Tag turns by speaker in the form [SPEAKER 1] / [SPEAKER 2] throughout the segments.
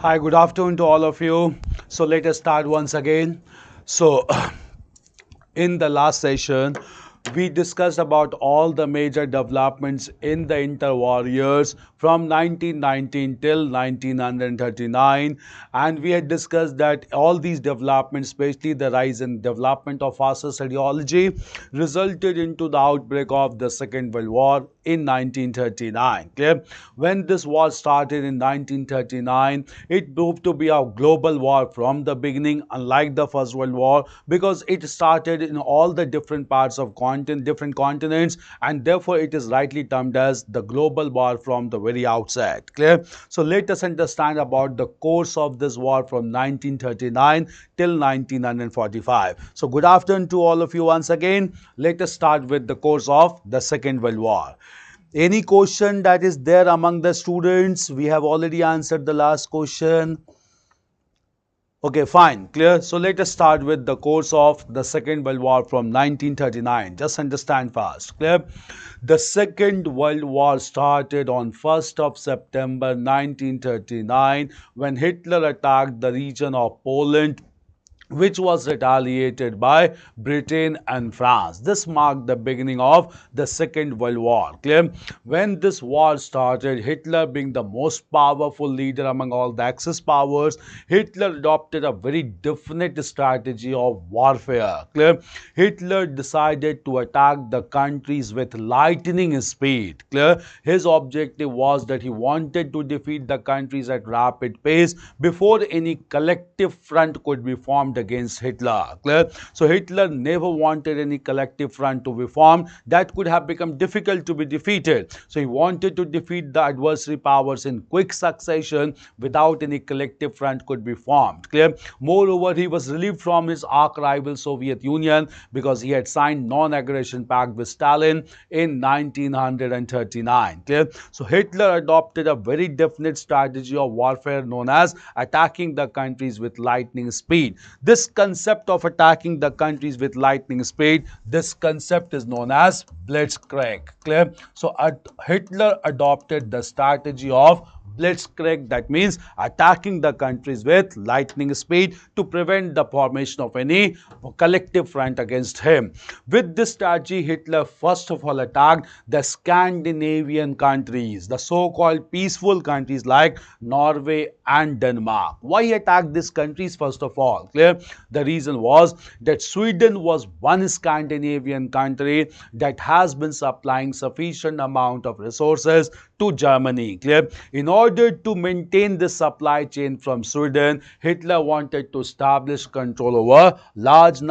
[SPEAKER 1] Hi, good afternoon to all of you. So let us start once again. So in the last session, we discussed about all the major developments in the interwar years from 1919 till 1939, and we had discussed that all these developments, especially the rise and development of fascist ideology, resulted into the outbreak of the Second World War in 1939. Clear? When this war started in 1939, it proved to be a global war from the beginning, unlike the First World War, because it started in all the different parts of different continents, and therefore it is rightly termed as the global war from the very outset. Clear? So let us understand about the course of this war from 1939 till 1945. So good afternoon to all of you once again. Let us start with the course of the Second World War. Any question that is there among the students? We have already answered the last question. Okay, fine, clear. So let us start with the course of the Second World War from 1939. Just understand fast, clear. The Second World War started on 1st of September 1939 when Hitler attacked the region of Poland, which was retaliated by Britain and France. This marked the beginning of the Second World War. Clear? When this war started, Hitler being the most powerful leader among all the Axis powers, Hitler adopted a very definite strategy of warfare. Clear? Hitler decided to attack the countries with lightning speed. Clear? His objective was that he wanted to defeat the countries at rapid pace before any collective front could be formed against Hitler. Clear? So Hitler never wanted any collective front to be formed. That could have become difficult to be defeated. So he wanted to defeat the adversary powers in quick succession without any collective front could be formed. Clear? Moreover, he was relieved from his arch rival Soviet Union because he had signed non-aggression pact with Stalin in 1939. Clear? So Hitler adopted a very definite strategy of warfare known as attacking the countries with lightning speed. This concept of attacking the countries with lightning speed, this concept is known as blitzkrieg. Clear? So Hitler adopted the strategy of blitzkrieg, that means attacking the countries with lightning speed to prevent the formation of any collective front against him. With this strategy, Hitler first of all attacked the Scandinavian countries, the so-called peaceful countries like Norway and Denmark. Why he attacked these countries first of all? Clear? The reason was that Sweden was one Scandinavian country that has been supplying sufficient amount of resources to Germany. Clear? In order to maintain this supply chain from Sweden, Hitler wanted to establish control over large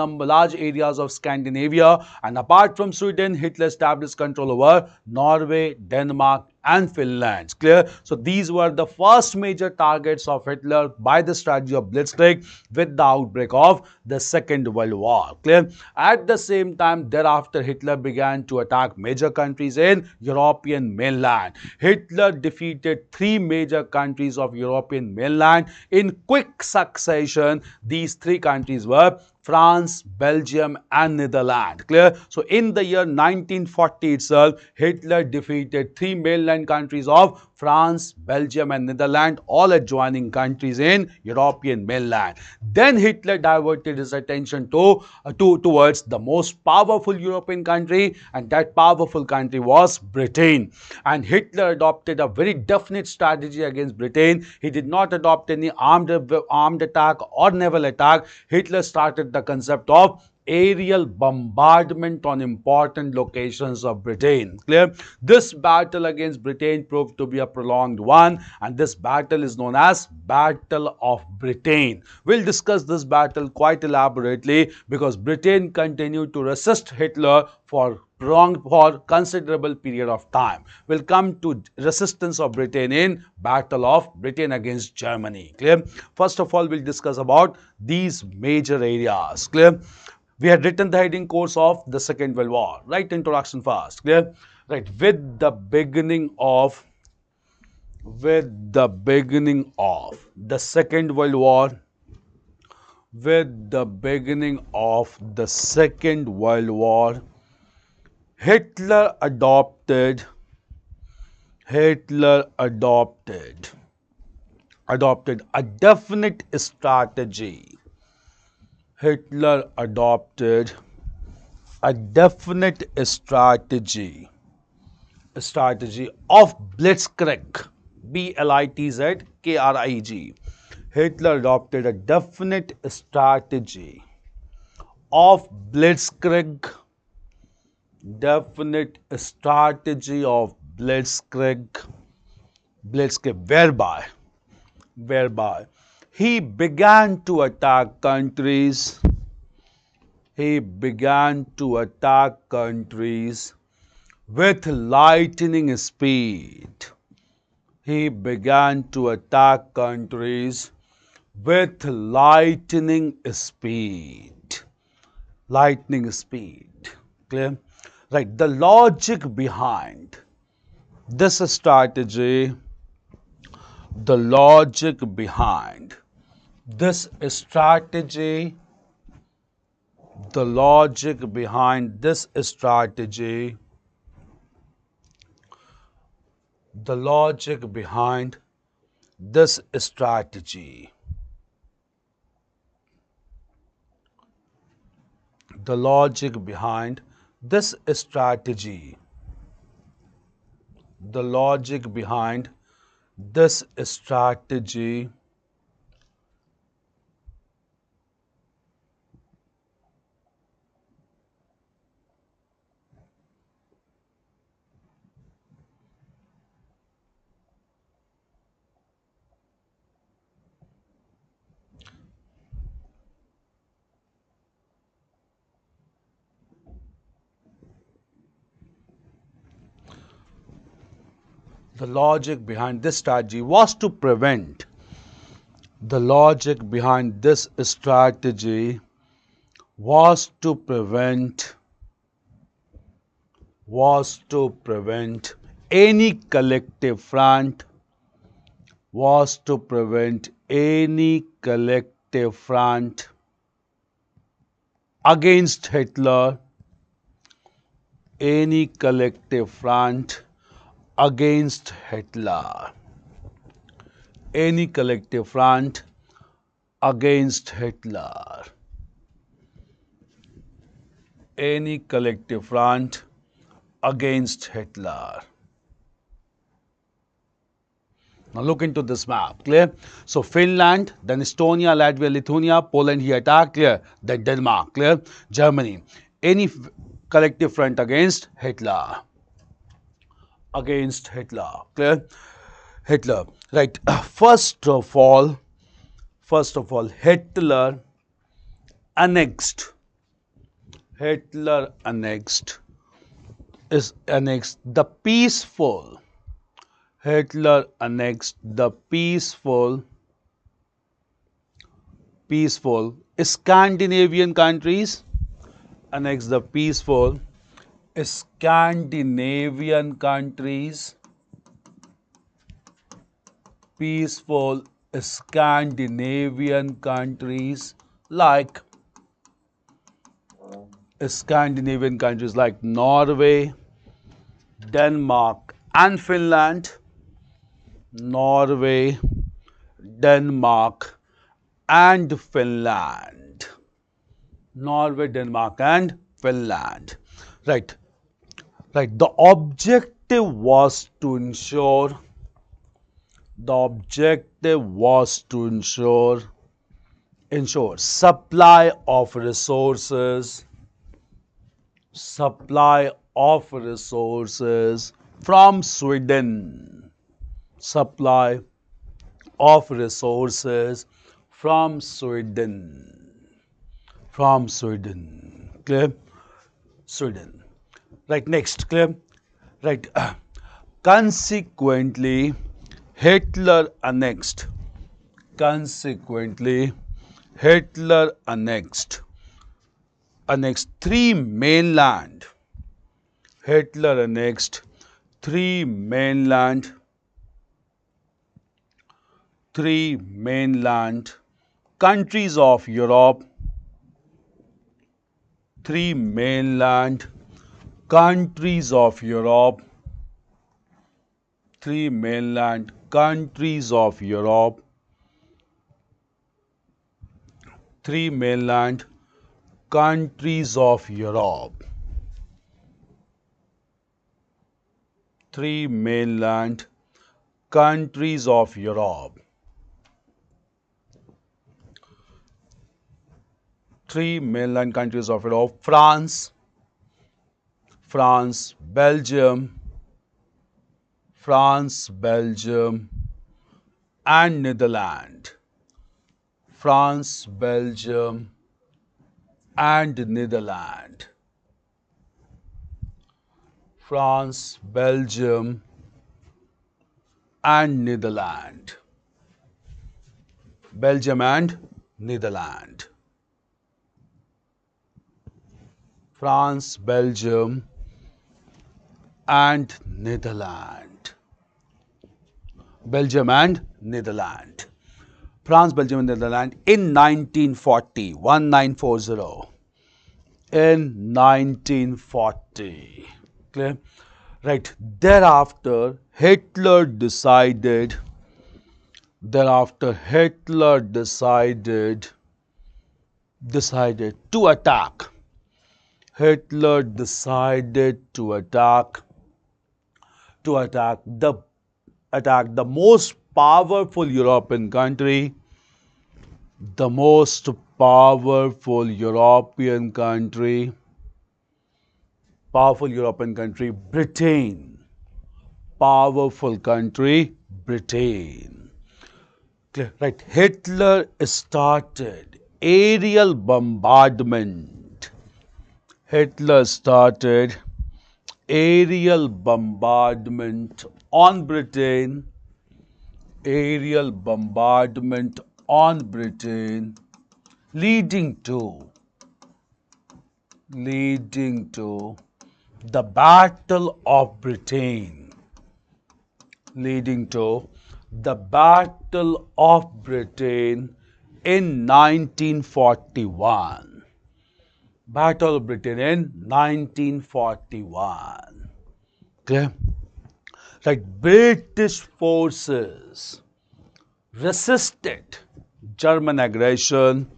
[SPEAKER 1] areas of Scandinavia, and apart from Sweden, Hitler established control over Norway, Denmark, and Finland. Clear? So these were the first major targets of Hitler by the strategy of blitzkrieg with the outbreak of the Second World War. Clear? At the same time, thereafter, Hitler began to attack major countries in European mainland. Hitler defeated three major countries of European mainland in quick succession. These three countries were France, Belgium, and Netherlands. Clear? So in the year 1940 itself, Hitler defeated three mainland countries of France, Belgium, and Netherlands, all adjoining countries in European mainland. Then Hitler diverted his attention towards the most powerful European country, and that powerful country was Britain. And Hitler adopted a very definite strategy against Britain. He did not adopt any armed attack or naval attack. Hitler started the concept of aerial bombardment on important locations of Britain. Clear? This battle against Britain proved to be a prolonged one, and this battle is known as Battle of Britain. We'll discuss this battle quite elaborately because Britain continued to resist Hitler for considerable period of time. We'll come to resistance of Britain in Battle of Britain against Germany. Clear? First of all, we'll discuss about these major areas. Clear? We had written the heading course of the Second World War. Right, introduction first. Clear? Right, with the beginning of the Second World War, with the beginning of the Second World War, Hitler adopted adopted a definite strategy. Hitler adopted a definite strategy of blitzkrieg, Blitzkrieg. Hitler adopted a definite strategy of blitzkrieg, definite strategy of blitzkrieg, whereby he began to attack countries, with lightning speed. He began to attack countries with lightning speed. Lightning speed. Clear? Right. The logic behind this strategy, the logic behind this strategy, the logic behind this strategy, the logic behind this strategy, the logic behind this strategy, the logic behind this strategy the logic behind this strategy was to prevent, the logic behind this strategy was to prevent, any collective front, was to prevent any collective front against Hitler, any collective front against Hitler, any collective front against Hitler, any collective front against Hitler. Now look into this map, clear? So Finland, then Estonia, Latvia, Lithuania, Poland he attacked, clear? Then Denmark, clear? Germany, any collective front against Hitler, clear? Hitler, right? First of all, Hitler annexed the peaceful, Hitler annexed the peaceful Scandinavian countries, annexed the peaceful Scandinavian countries, like Norway, Denmark and Finland, Norway, Denmark and Finland, Norway, Denmark and Finland. Right. The objective was to ensure, supply of resources, from Sweden, supply of resources from Sweden, clear? Sweden. Right, next, clear? Right. Consequently, Hitler annexed three mainland. Hitler annexed three mainland countries of Europe, three mainland countries of Europe, 3 mainland countries of Europe, Three mainland countries of Europe. Three mainland countries of Europe. Three mainland countries of Europe: France, Belgium, and Netherlands. France, Belgium, and Netherlands. France, Belgium, and Netherlands. Belgium and Netherlands. France, Belgium, and Netherlands. Belgium and Netherlands. France, Belgium, and Netherlands in 1940, 1940. In 1940. Clear? Right. Thereafter, Hitler decided to attack. Hitler decided to attack the most powerful European country, Britain. Powerful country, Britain. Clear? Right. Hitler started aerial bombardment. On Britain. Leading to the Battle of Britain. In 1941. Battle of Britain in 1941. Okay? Right, British forces resisted German aggression.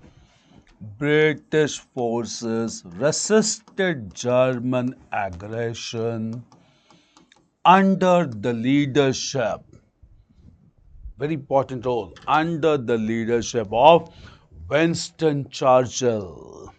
[SPEAKER 1] Under the leadership, very important role, under the leadership of Winston Churchill.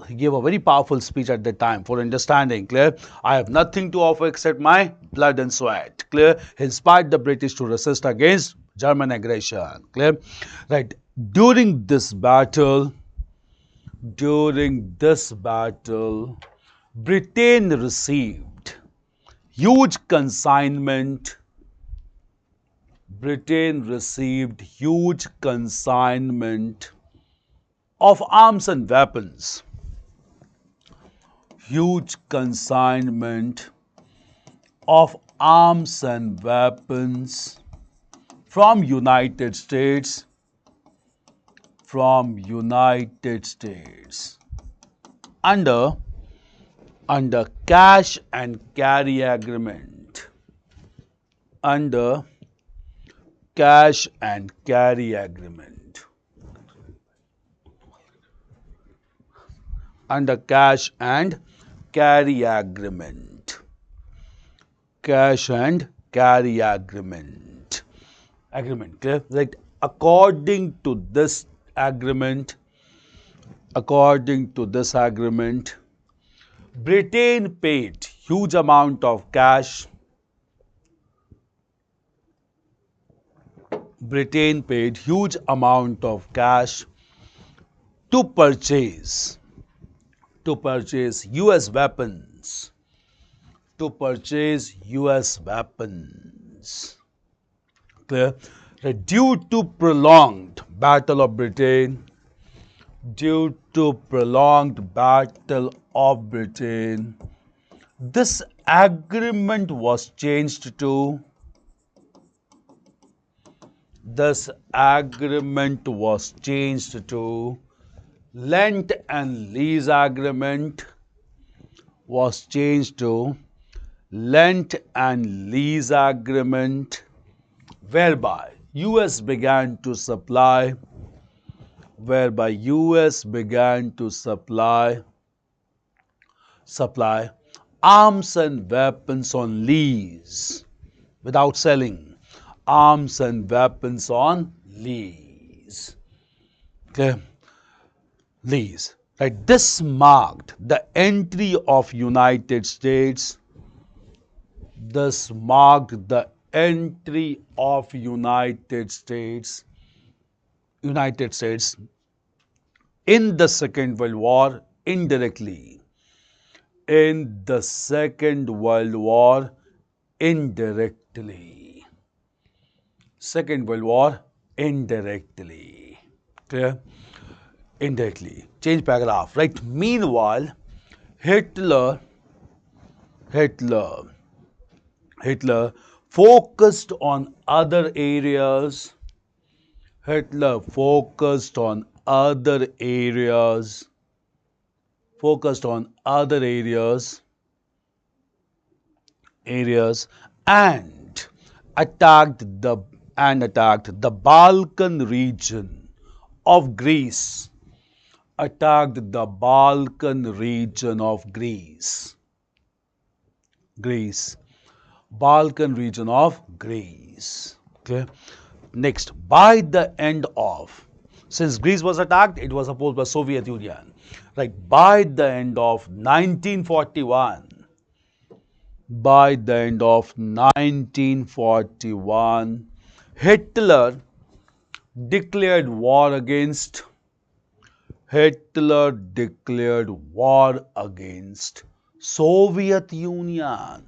[SPEAKER 1] He gave a very powerful speech at that time for understanding. Clear? I have nothing to offer except my blood and sweat. Clear? He inspired the British to resist against German aggression. Clear? Right. During this battle, Britain received huge consignment of arms and weapons. From United States. Under cash and carry agreement. Under cash and carry agreement. Clear? Right. According to this agreement, Britain paid huge amount of cash. To purchase US weapons. Clear? Due to prolonged Battle of Britain, this agreement was changed to Lend and Lease Agreement. was changed to Lent and Lease Agreement, whereby US began to supply supply arms and weapons on lease without selling. Arms and weapons on lease. Okay, lease. Right. This marked the entry of United States. This marked the entry of United States in the Second World War indirectly. In the Second World War indirectly. Second World War indirectly. Clear? Indirectly. Change paragraph. Right. Meanwhile, Hitler focused on other areas. Hitler focused on other areas. And attacked the Balkan region of Greece. Attacked the Balkan region of Greece. Balkan region of Greece. Okay. Next, by the end of, since Greece was attacked, it was opposed by Soviet Union. Right. By the end of 1941, Hitler declared war against Soviet Union,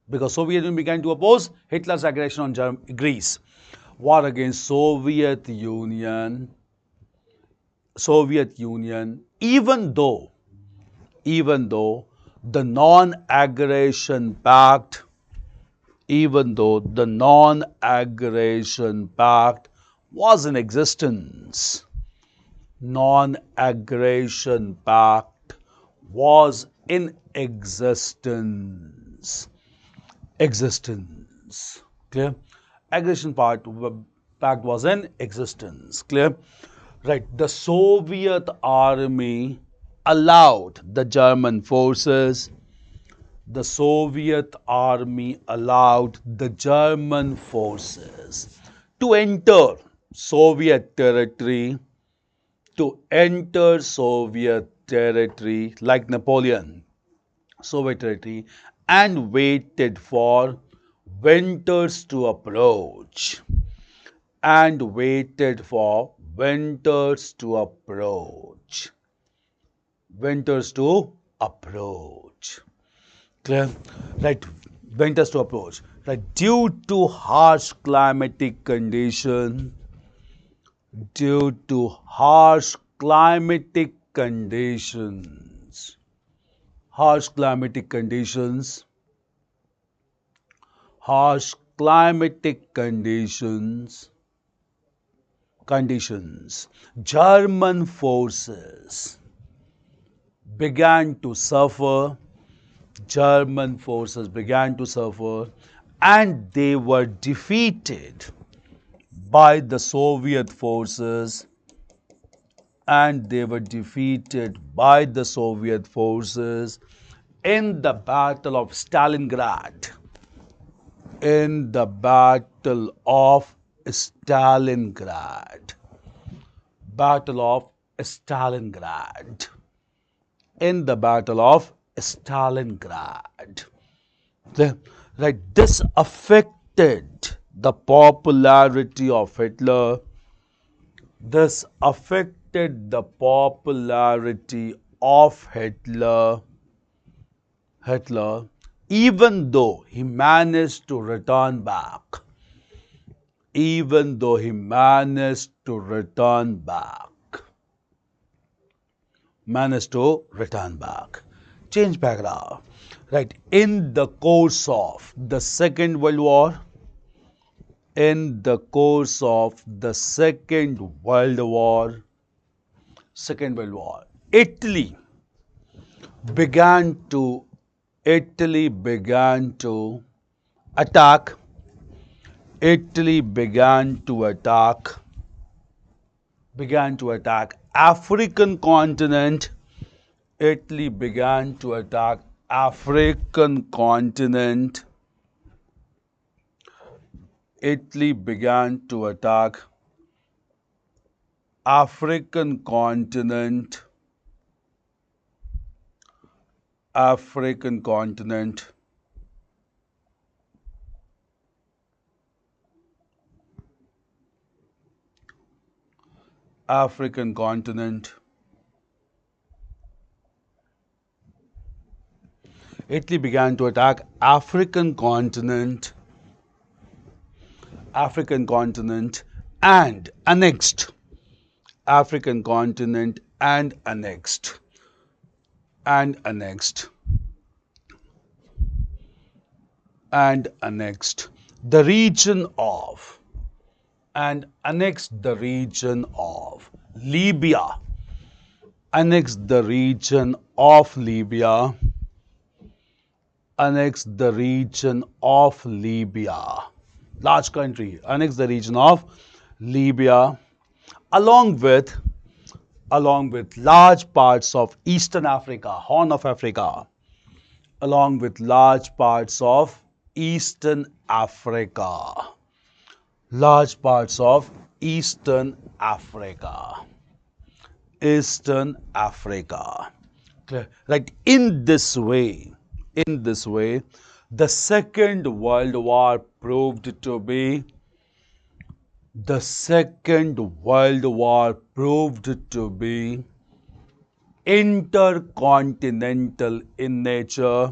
[SPEAKER 1] because Soviet Union began to oppose Hitler's aggression on Greece. War against Soviet Union, even though the non-aggression pact was in existence. Non-aggression pact was in existence. Clear? Aggression pact was in existence. Clear? Right. The Soviet army allowed the German forces to enter Soviet territory, like Napoleon, Soviet territory, and waited for winters to approach. Clear? Right. Winters to approach. Right. Due to harsh climatic conditions, harsh climatic conditions, German forces began to suffer, and they were defeated by the Soviet forces, in the Battle of Stalingrad. In the Battle of Stalingrad. Right. This affected the popularity of Hitler. Even though he managed to return back. Change paragraph. Right. In the course of the Second World War, Italy began to Italy began to attack. Italy began to attack African continent. Italy began to attack African continent. Italy began to attack African continent. African continent. African continent. Italy began to attack African continent. African continent and annexed African continent and annexed and annexed and annexed the region of and annexed the region of Libya, annexed the region of Libya, annexed the region of Libya, large country, annexed the region of Libya, along with large parts of Eastern Africa, Horn of Africa, along with large parts of Eastern Africa, large parts of Eastern Africa, Eastern Africa. Clear? Right? In this way, the Second World War proved to be the Second World War proved to be intercontinental in nature,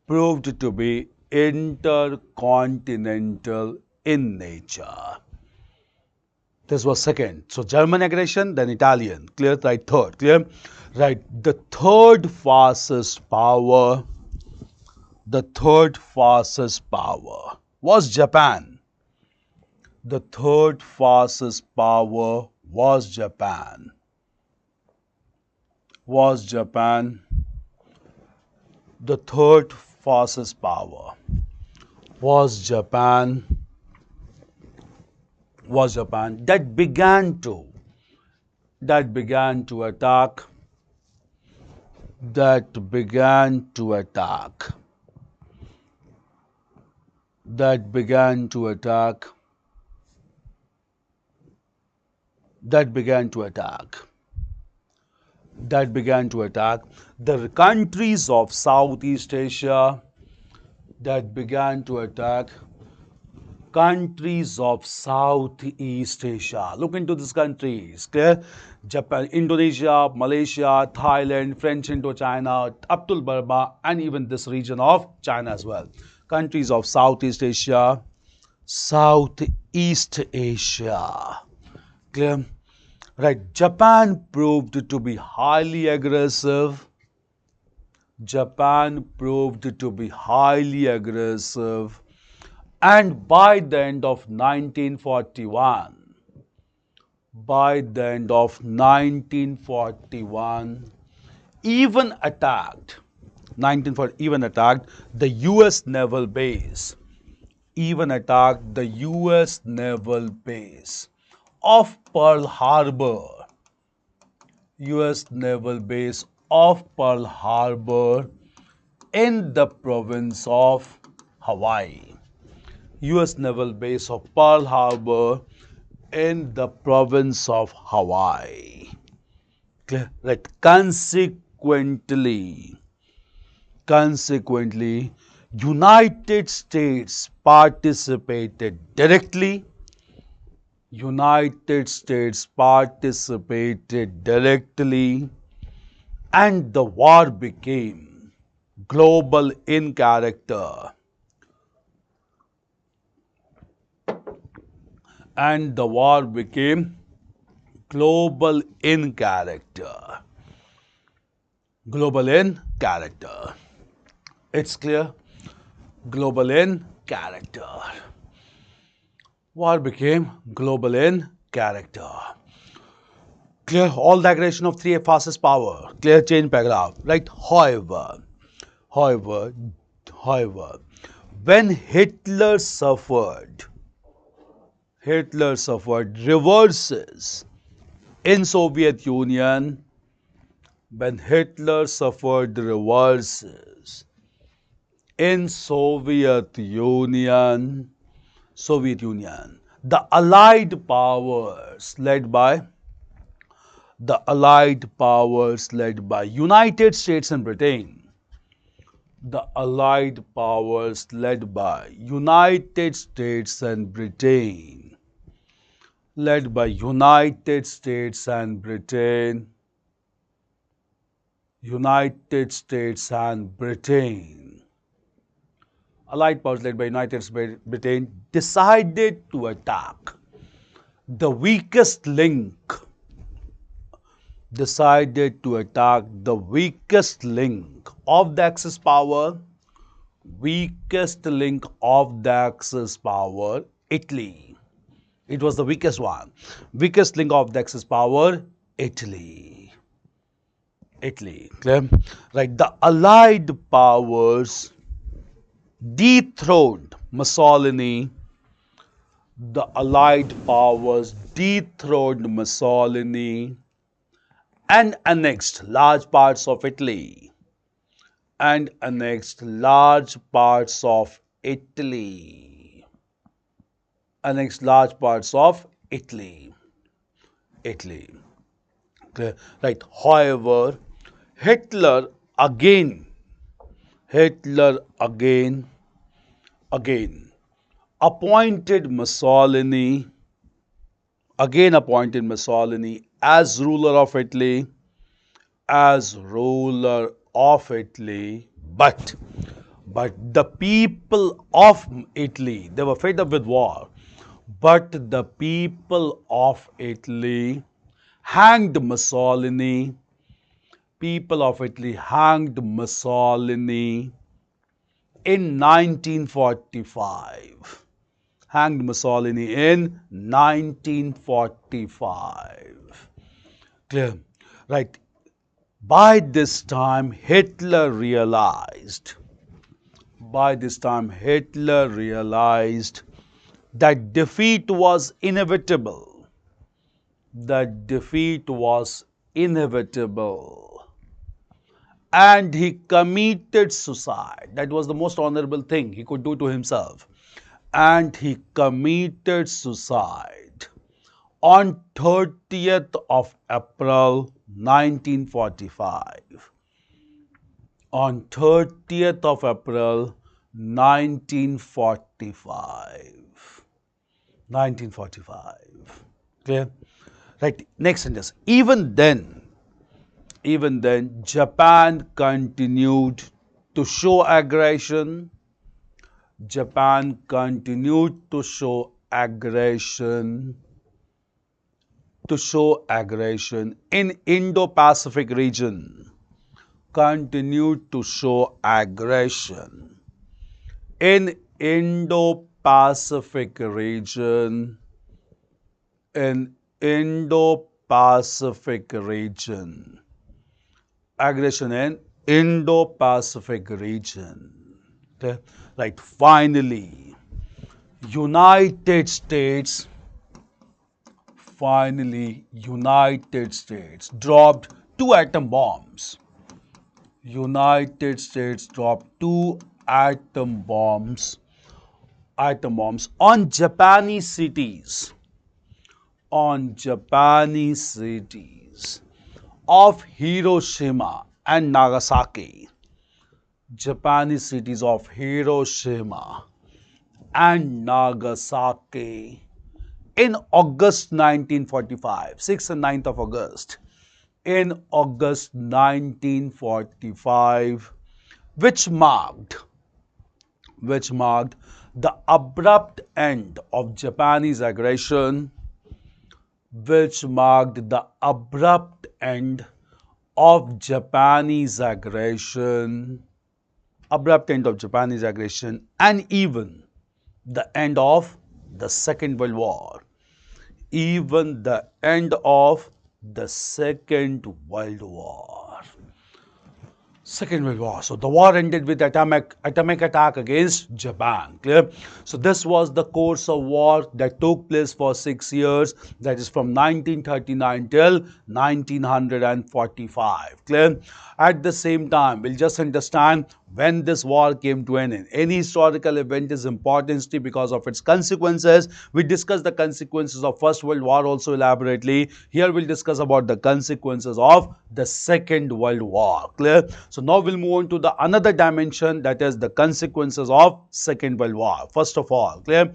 [SPEAKER 1] proved to be intercontinental in nature. This was second. So German aggression, then Italian. Clear? Right? Third. Clear? Right. The third fastest power was Japan. The third fastest power was Japan. The third fastest power was Japan. That began to attack. That began to attack. The countries of Southeast Asia. That began to attack countries of Southeast Asia. Look into these countries. Clear? Japan, Indonesia, Malaysia, Thailand, French Indochina, up to Burma, and even this region of China as well. Countries of Southeast Asia. Clear? Right. Japan proved to be highly aggressive. And by the end of 1941, even attacked the US naval base, of Pearl Harbor, in the province of Hawaii. US naval base of Pearl Harbor in the province of Hawaii. Clear? Right. Consequently, United States participated directly. And the war became global in character. It's clear? Global in character. War became global in character. Clear all the aggression of three fastest power. Clear chain paragraph. Right. However, however, when Hitler suffered reverses in Soviet Union. When Hitler suffered reverses in Soviet Union, the Allied powers led by United States and Britain, the Allied powers led by United States and Britain, led by United States and Britain, United States and Britain, Allied powers led by United States and Britain decided to attack the weakest link, of the Axis power, Italy. It was the weakest one. Weakest link of the Axis power, Italy. Clear? Right. The Allied powers dethroned Mussolini. The Allied powers dethroned Mussolini and annexed large parts of Italy. Italy. Clear? Right. However, Hitler again appointed Mussolini as ruler of Italy, but the people of Italy, they were fed up with war, but the people of Italy hanged Mussolini. In 1945. Hanged Mussolini in 1945. Clear? Right. By this time, Hitler realized that defeat was inevitable. And he committed suicide. That was the most honorable thing he could do to himself. And he committed suicide on 30th of April 1945. On 30th of April 1945. 1945. Clear? Right. Next sentence. Even then, Japan continued to show aggression. In Indo-Pacific region. In Indo-Pacific region. Aggression in Indo-Pacific region. Okay. Right. Finally, United States dropped two atom bombs. On Japanese cities. Of Hiroshima and Nagasaki. Japanese cities of Hiroshima and Nagasaki in August 1945, 6th and 9th of August. In August 1945, which marked the abrupt end of Japanese aggression. And even the end of the Second World War. the Second World War. Second World War. So the war ended with atomic attack against Japan. Clear? So this was the course of war that took place for 6 years. That is from 1939 till 1945. Clear? At the same time, we'll just understand when this war came to an end. Any historical event is important because of its consequences. We discussed the consequences of First World War also elaborately. Here we'll discuss about the consequences of the Second World War. Clear? So now we'll move on to the another dimension, that is the consequences of Second World War. First of all, clear?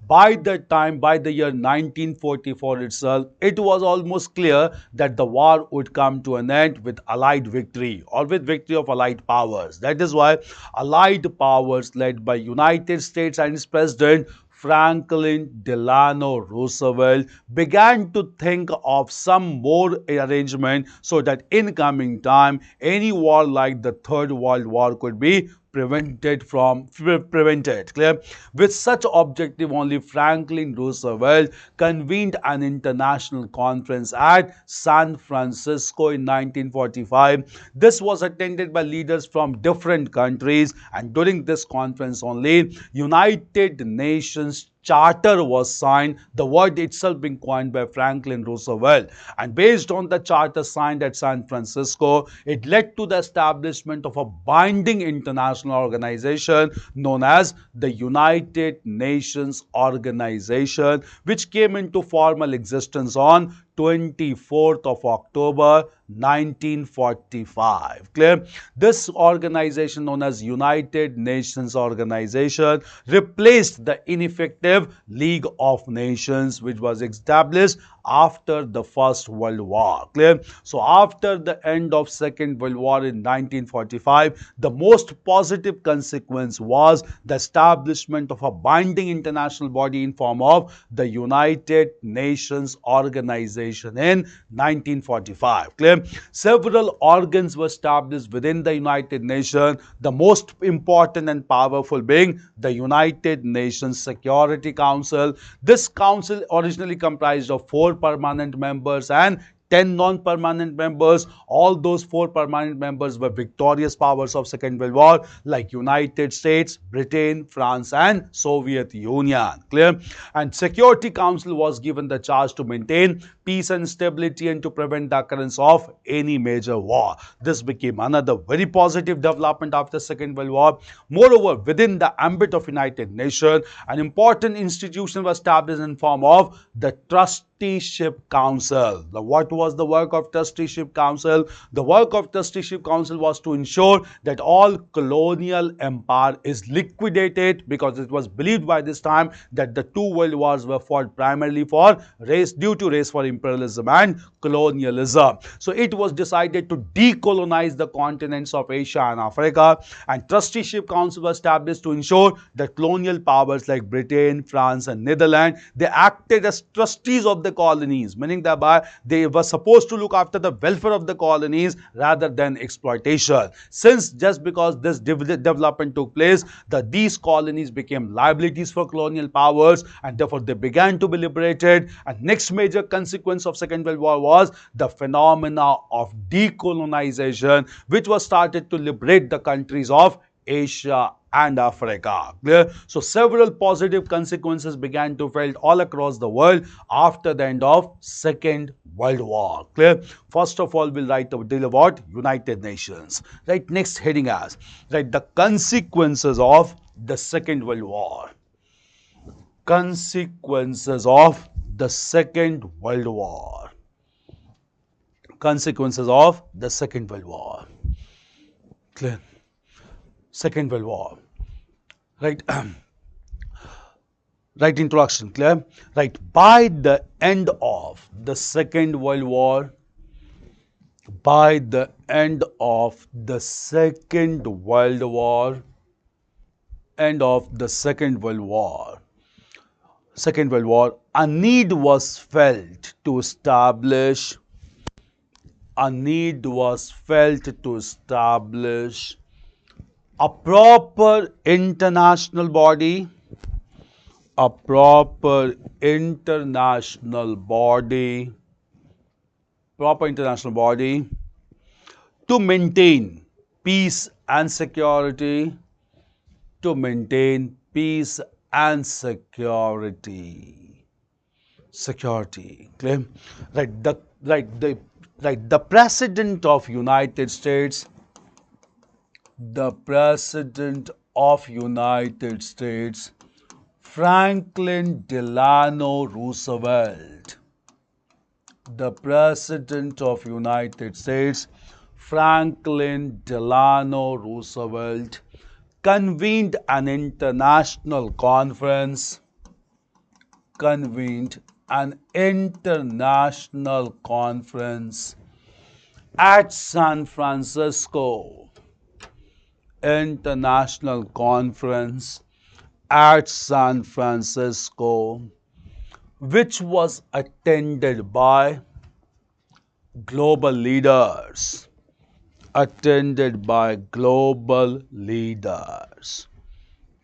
[SPEAKER 1] By that time, by the year 1944 itself, it was almost clear that the war would come to an end with Allied victory or with victory of Allied powers. That is why Allied powers led by United States and its President Franklin Delano Roosevelt began to think of some more arrangement so that in coming time, any war like the Third World War could be prevented. Clear? With such objective, only Franklin Roosevelt convened an international conference at San Francisco in 1945. This was attended by leaders from different countries, and during this conference only, United Nations Charter was signed, the word itself being coined by Franklin Roosevelt. And based on the charter signed at San Francisco, it led to the establishment of a binding international organization known as the United Nations Organization, which came into formal existence on 24th of October 1945. Clear? This organization known as United Nations Organization replaced the ineffective League of Nations, which was established after the First World War. Clear? So after the end of Second World War in 1945, the most positive consequence was the establishment of a binding international body in form of the United Nations Organization in 1945. Clear? Several organs were established within the United Nations, the most important and powerful being the United Nations Security Council. This council originally comprised of 4 permanent members and 10 non-permanent members. All those 4 permanent members were victorious powers of Second World War like United States, Britain, France and Soviet Union. Clear? And Security Council was given the charge to maintain peace and stability and to prevent the occurrence of any major war. This became another very positive development after Second World War. Moreover, within the ambit of United Nations, an important institution was established in form of the Trusteeship Council. What was the work of Trusteeship Council? The work of Trusteeship Council was to ensure that all colonial empire is liquidated, because it was believed by this time that the 2 world wars were fought primarily for race, due to race for imperialism and colonialism. So it was decided to decolonize the continents of Asia and Africa, and Trusteeship Council was established to ensure that colonial powers like Britain, France and Netherlands, they acted as trustees of the colonies, meaning that they were supposed to look after the welfare of the colonies rather than exploitation. Since just because this development took place, these colonies became liabilities for colonial powers, and therefore they began to be liberated. And next major consequence of Second World War was the phenomena of decolonization, which was started to liberate the countries of Asia and Africa. Clear? So several positive consequences began to felt all across the world after the end of Second World War. Clear? First of all, we'll deal about United Nations. Right, next heading as the consequences of the Second World War. Consequences of the Second World War. Consequences of the Second World War. Clear? Second World War. Right. Right, introduction. Clear? Right. By the end of the Second World War, by the end of the Second World War, end of the Second World War, a need was felt to establish a proper international body, proper international body to maintain peace and security, to maintain peace and security. Security. Clear? Right. The President of United States, the President of United States, Franklin Delano Roosevelt, the President of United States, Franklin Delano Roosevelt, convened an international conference, convened an international conference at San Francisco, international conference at San Francisco, which was attended by global leaders, attended by global leaders.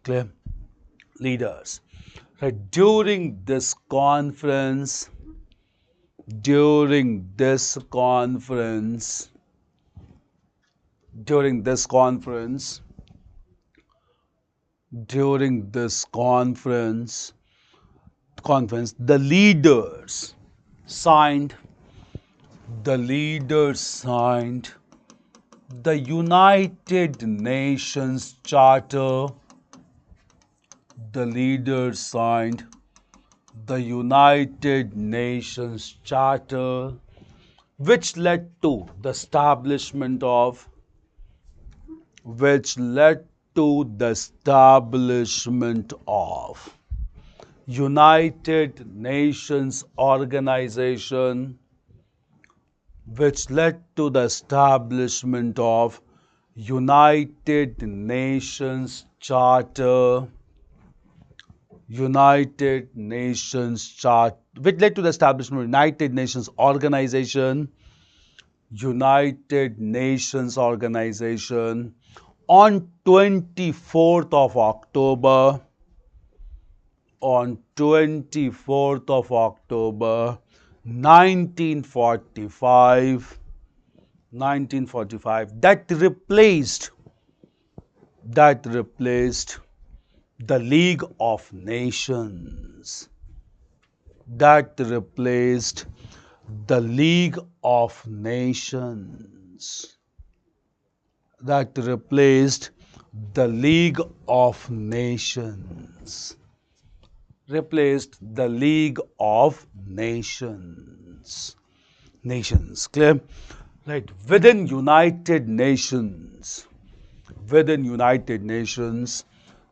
[SPEAKER 1] Clear? Leaders. Right. During this conference, during this conference, the leaders signed the United Nations Charter. The leaders signed the United Nations Charter, which led to the establishment of United Nations Organization, which led to the establishment of United Nations Charter, United Nations Charter, which led to the establishment of United Nations Organization, United Nations Organization on 24th of October, on 24th of October 1945, that replaced the League of Nations, that replaced the League of Nations, that replaced the League of Nations, replaced the League of Nations. Nations, clear? Right. Within United Nations,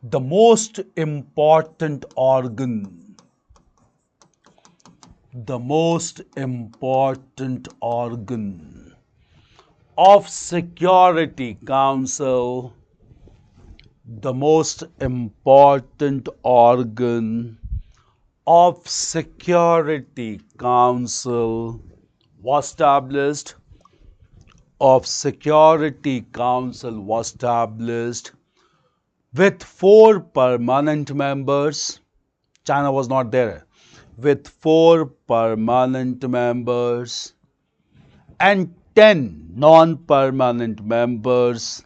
[SPEAKER 1] the most important organ, of Security Council, the most important organ of Security Council was established, with 4 permanent members. China was not there. With 4 permanent members and 10 non-permanent members,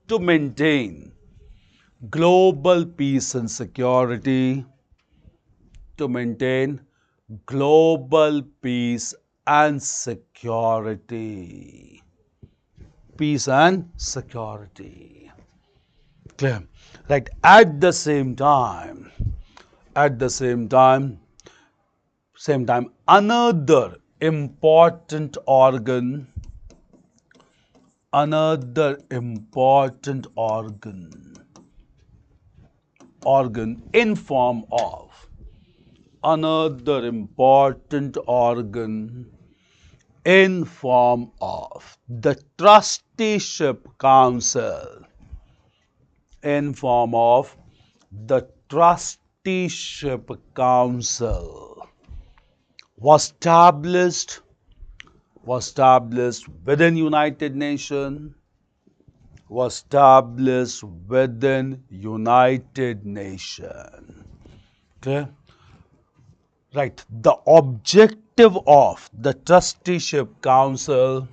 [SPEAKER 1] to maintain global peace and security, to maintain global peace and security. Peace and security. Clear? Right. At the same time, another important organ, in form of another important organ in form of the Trusteeship Council, in form of the Trusteeship Council, was established within United Nations, Okay? Right. The objective of the trusteeship council,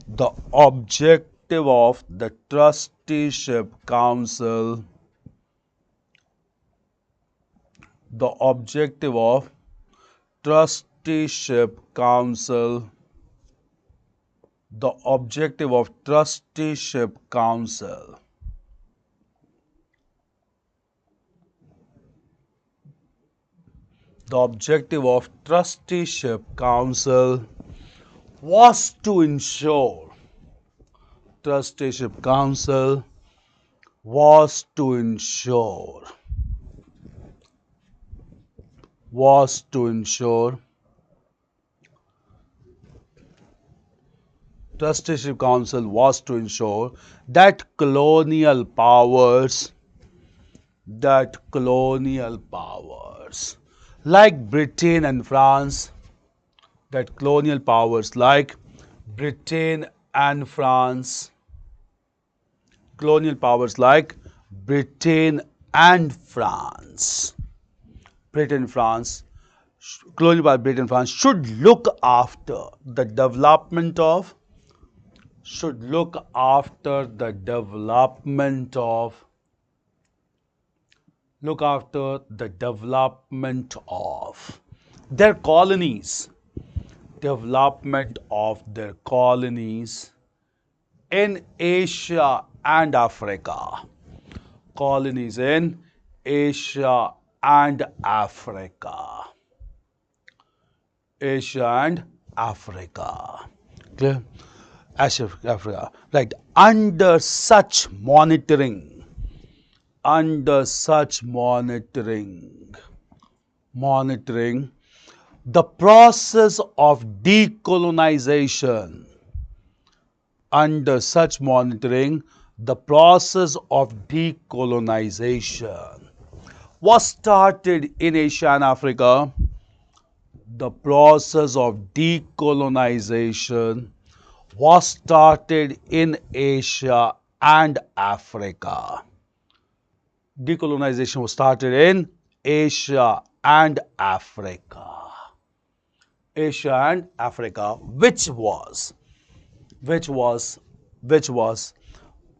[SPEAKER 1] the objective of the trusteeship council, the objective of trusteeship council, the objective of trusteeship council, the objective of trusteeship council was to ensure, trusteeship council was to ensure, was to ensure, trusteeship council was to ensure that colonial powers, like Britain and France, that colonial powers like Britain and France, colonial powers like Britain and France, Britain, France, colonial power Britain, France should look after the development of, should look after the development of, look after the development of their colonies, development of their colonies in Asia and Africa, colonies in Asia and Africa, Asia and Africa, clear? Asia, Africa, right? Under such monitoring, under such monitoring, the process of decolonization, under such monitoring, the process of decolonization was started in Asia and Africa. The process of decolonization was started in Asia and Africa. Decolonization was started in Asia and Africa. Asia and Africa, which was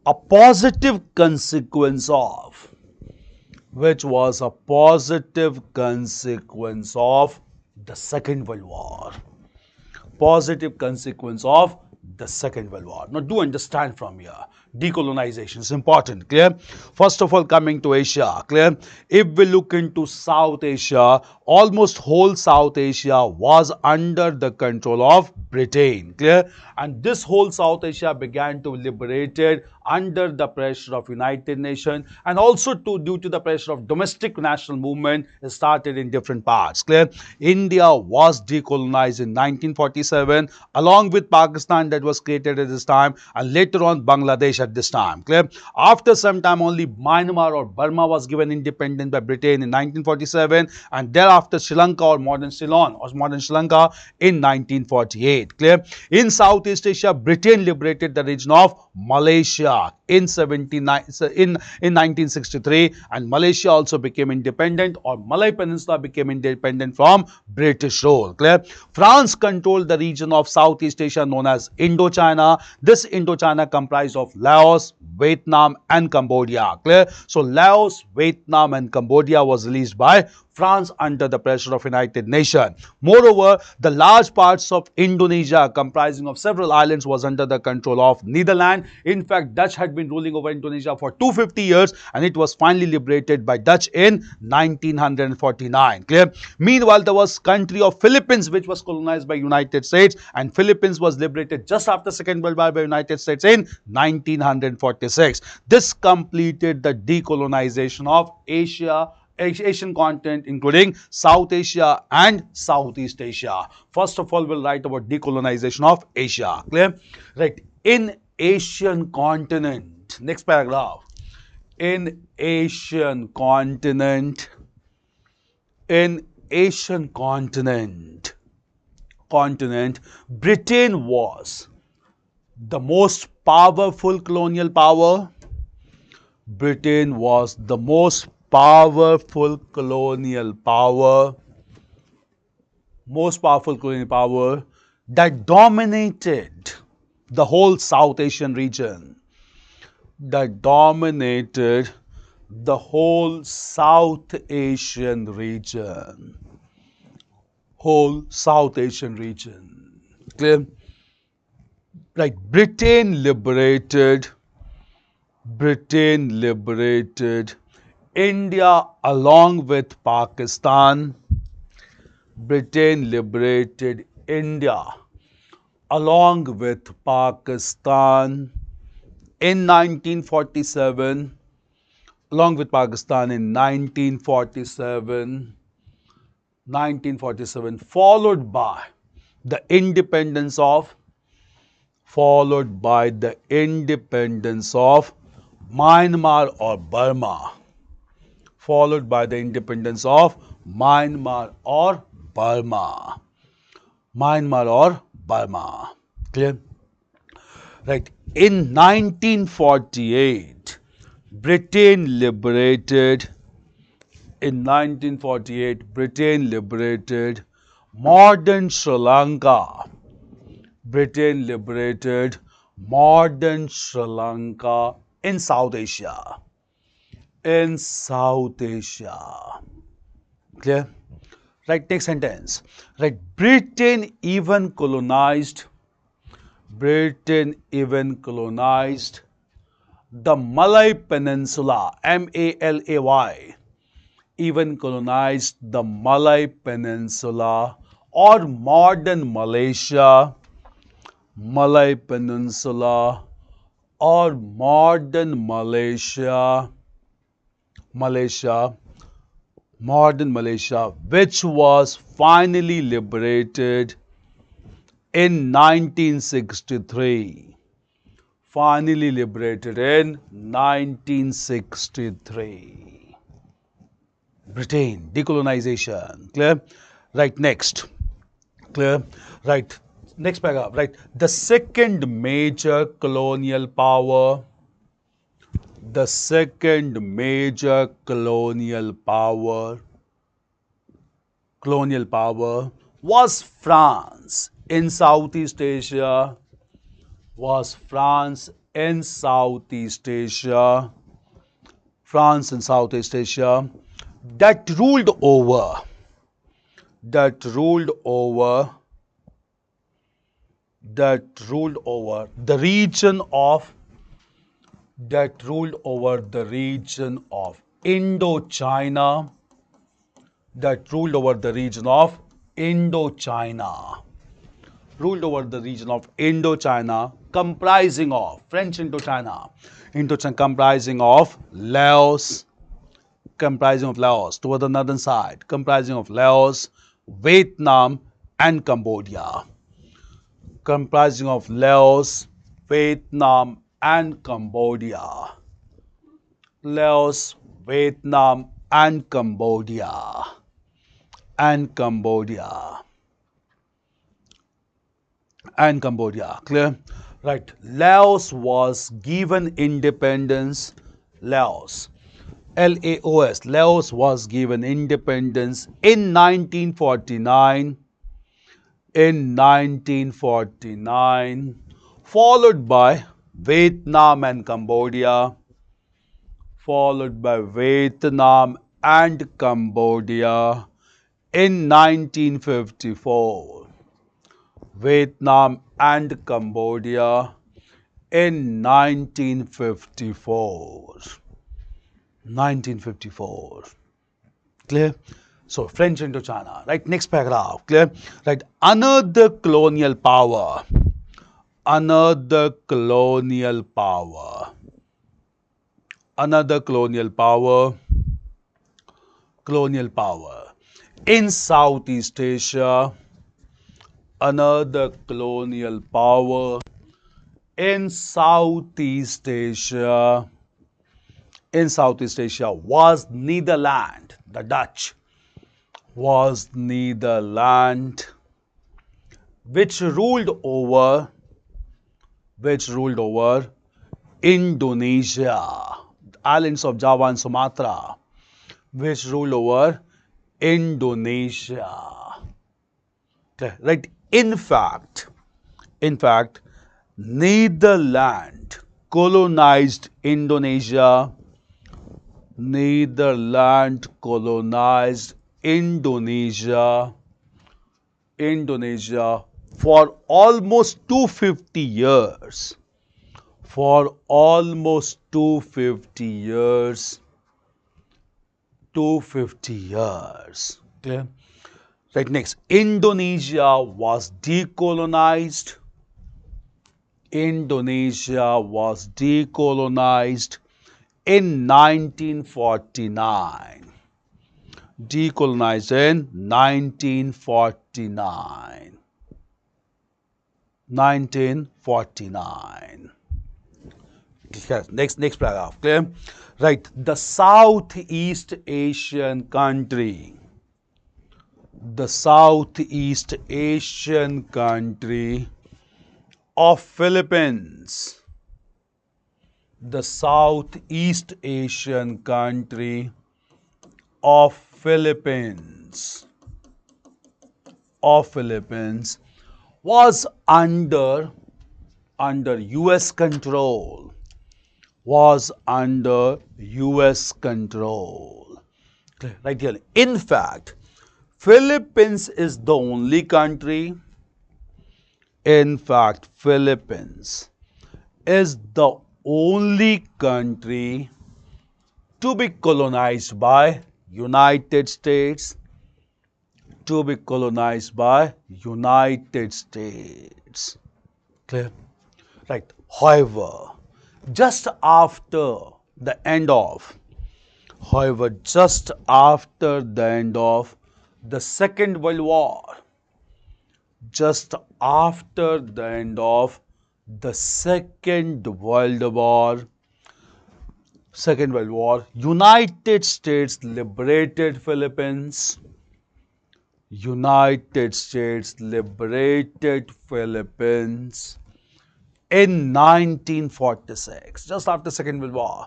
[SPEAKER 1] a positive consequence of, which was a positive consequence of the Second World War. Positive consequence of the Second World War. Now, do understand from here, decolonization is important, clear? First of all, coming to Asia, clear? If we look into South Asia, almost whole South Asia was under the control of Britain, clear? And this whole South Asia began to be liberated under the pressure of United Nations, and also due to the pressure of domestic national movement started in different parts, clear? India was decolonized in 1947 along with Pakistan, that was created at this time, and later on Bangladesh at this time, clear? After some time only Myanmar or Burma was given independence by Britain in 1947, and thereafter Sri Lanka or modern Ceylon or modern Sri Lanka in 1948, clear? In Southeast Asia, Britain liberated the region of Malaysia in 1963, and Malaysia also became independent, or Malay Peninsula became independent from British rule, clear? France controlled the region of Southeast Asia known as Indochina. This Indochina comprised of Laos, Vietnam and Cambodia, clear? So Laos, Vietnam and Cambodia was released by France under the pressure of United Nations. Moreover, the large parts of Indonesia comprising of several islands was under the control of Netherlands. In fact, Dutch had been ruling over Indonesia for 250 years, and it was finally liberated by Dutch in 1949, clear? Meanwhile, there was country of Philippines which was colonized by United States, and Philippines was liberated just after Second World War by United States in 1946. This completed the decolonization of Asian continent, including South Asia and Southeast Asia. First of all, we'll write about decolonization of Asia, clear? Right. In Asian continent, next paragraph, in Asian continent, Britain was the most powerful colonial power. Britain was the most powerful colonial power most powerful colonial power that dominated the whole South Asian region, that dominated the whole South Asian region, whole South Asian region. Clear? Right, Britain liberated India along with Pakistan. Britain liberated India along with Pakistan in 1947, along with Pakistan in 1947, followed by the independence of Myanmar or Burma, followed by the independence of Myanmar or Burma. Myanmar or Burma. Clear? Right. In 1948, Britain liberated modern Sri Lanka. Britain liberated modern Sri Lanka in South Asia. In South Asia. Clear? Right, next sentence. Right, Britain even colonized the Malay Peninsula, Malay, even colonized the Malay Peninsula or modern Malaysia, Malay Peninsula or modern modern Malaysia, which was finally liberated in 1963. Finally liberated in 1963. Britain, decolonization. Clear? Right, next. Clear? Right. Next paragraph. Right. The second major colonial power. The second major colonial power was France in Southeast Asia. France in Southeast Asia that ruled over the region of Indochina, comprising of French Indochina, comprising of Laos, toward the northern side, comprising of Laos, Vietnam and Cambodia. Comprising of Laos, Vietnam and Cambodia. Laos, Vietnam and Cambodia. Clear? Right. Laos was given independence. Laos was given independence in 1949. Followed by Vietnam and Cambodia. In 1954. Vietnam and Cambodia in 1954. Clear? So, French Indochina. Right, next paragraph. Clear? Right, another colonial power in Southeast Asia. Another colonial power in Southeast Asia was Netherlands. The Dutch was Netherlands, which ruled over Indonesia, the islands of Java and Sumatra, which ruled over Indonesia. Okay, right? In fact, Netherlands colonized Indonesia. Netherlands colonized Indonesia. Indonesia for almost 250 years. For almost 250 years. 250 years. Clear? Right, next. Indonesia was decolonized. Indonesia was decolonized in 1949. Decolonized in 1949. 1949. Next paragraph. Clear? Right. The Southeast Asian country. The Southeast Asian country of Philippines. The Southeast Asian country of Philippines. Of Philippines was under US control. Was under US control. Right here. In fact, Philippines is the only country. In fact, Philippines is the only country to be colonized by United States. To be colonized by United States. Clear? Right. However, just after the end of the Second World War, just after the end of the Second World War, United States liberated Philippines. United States liberated Philippines in 1946, just after Second World War.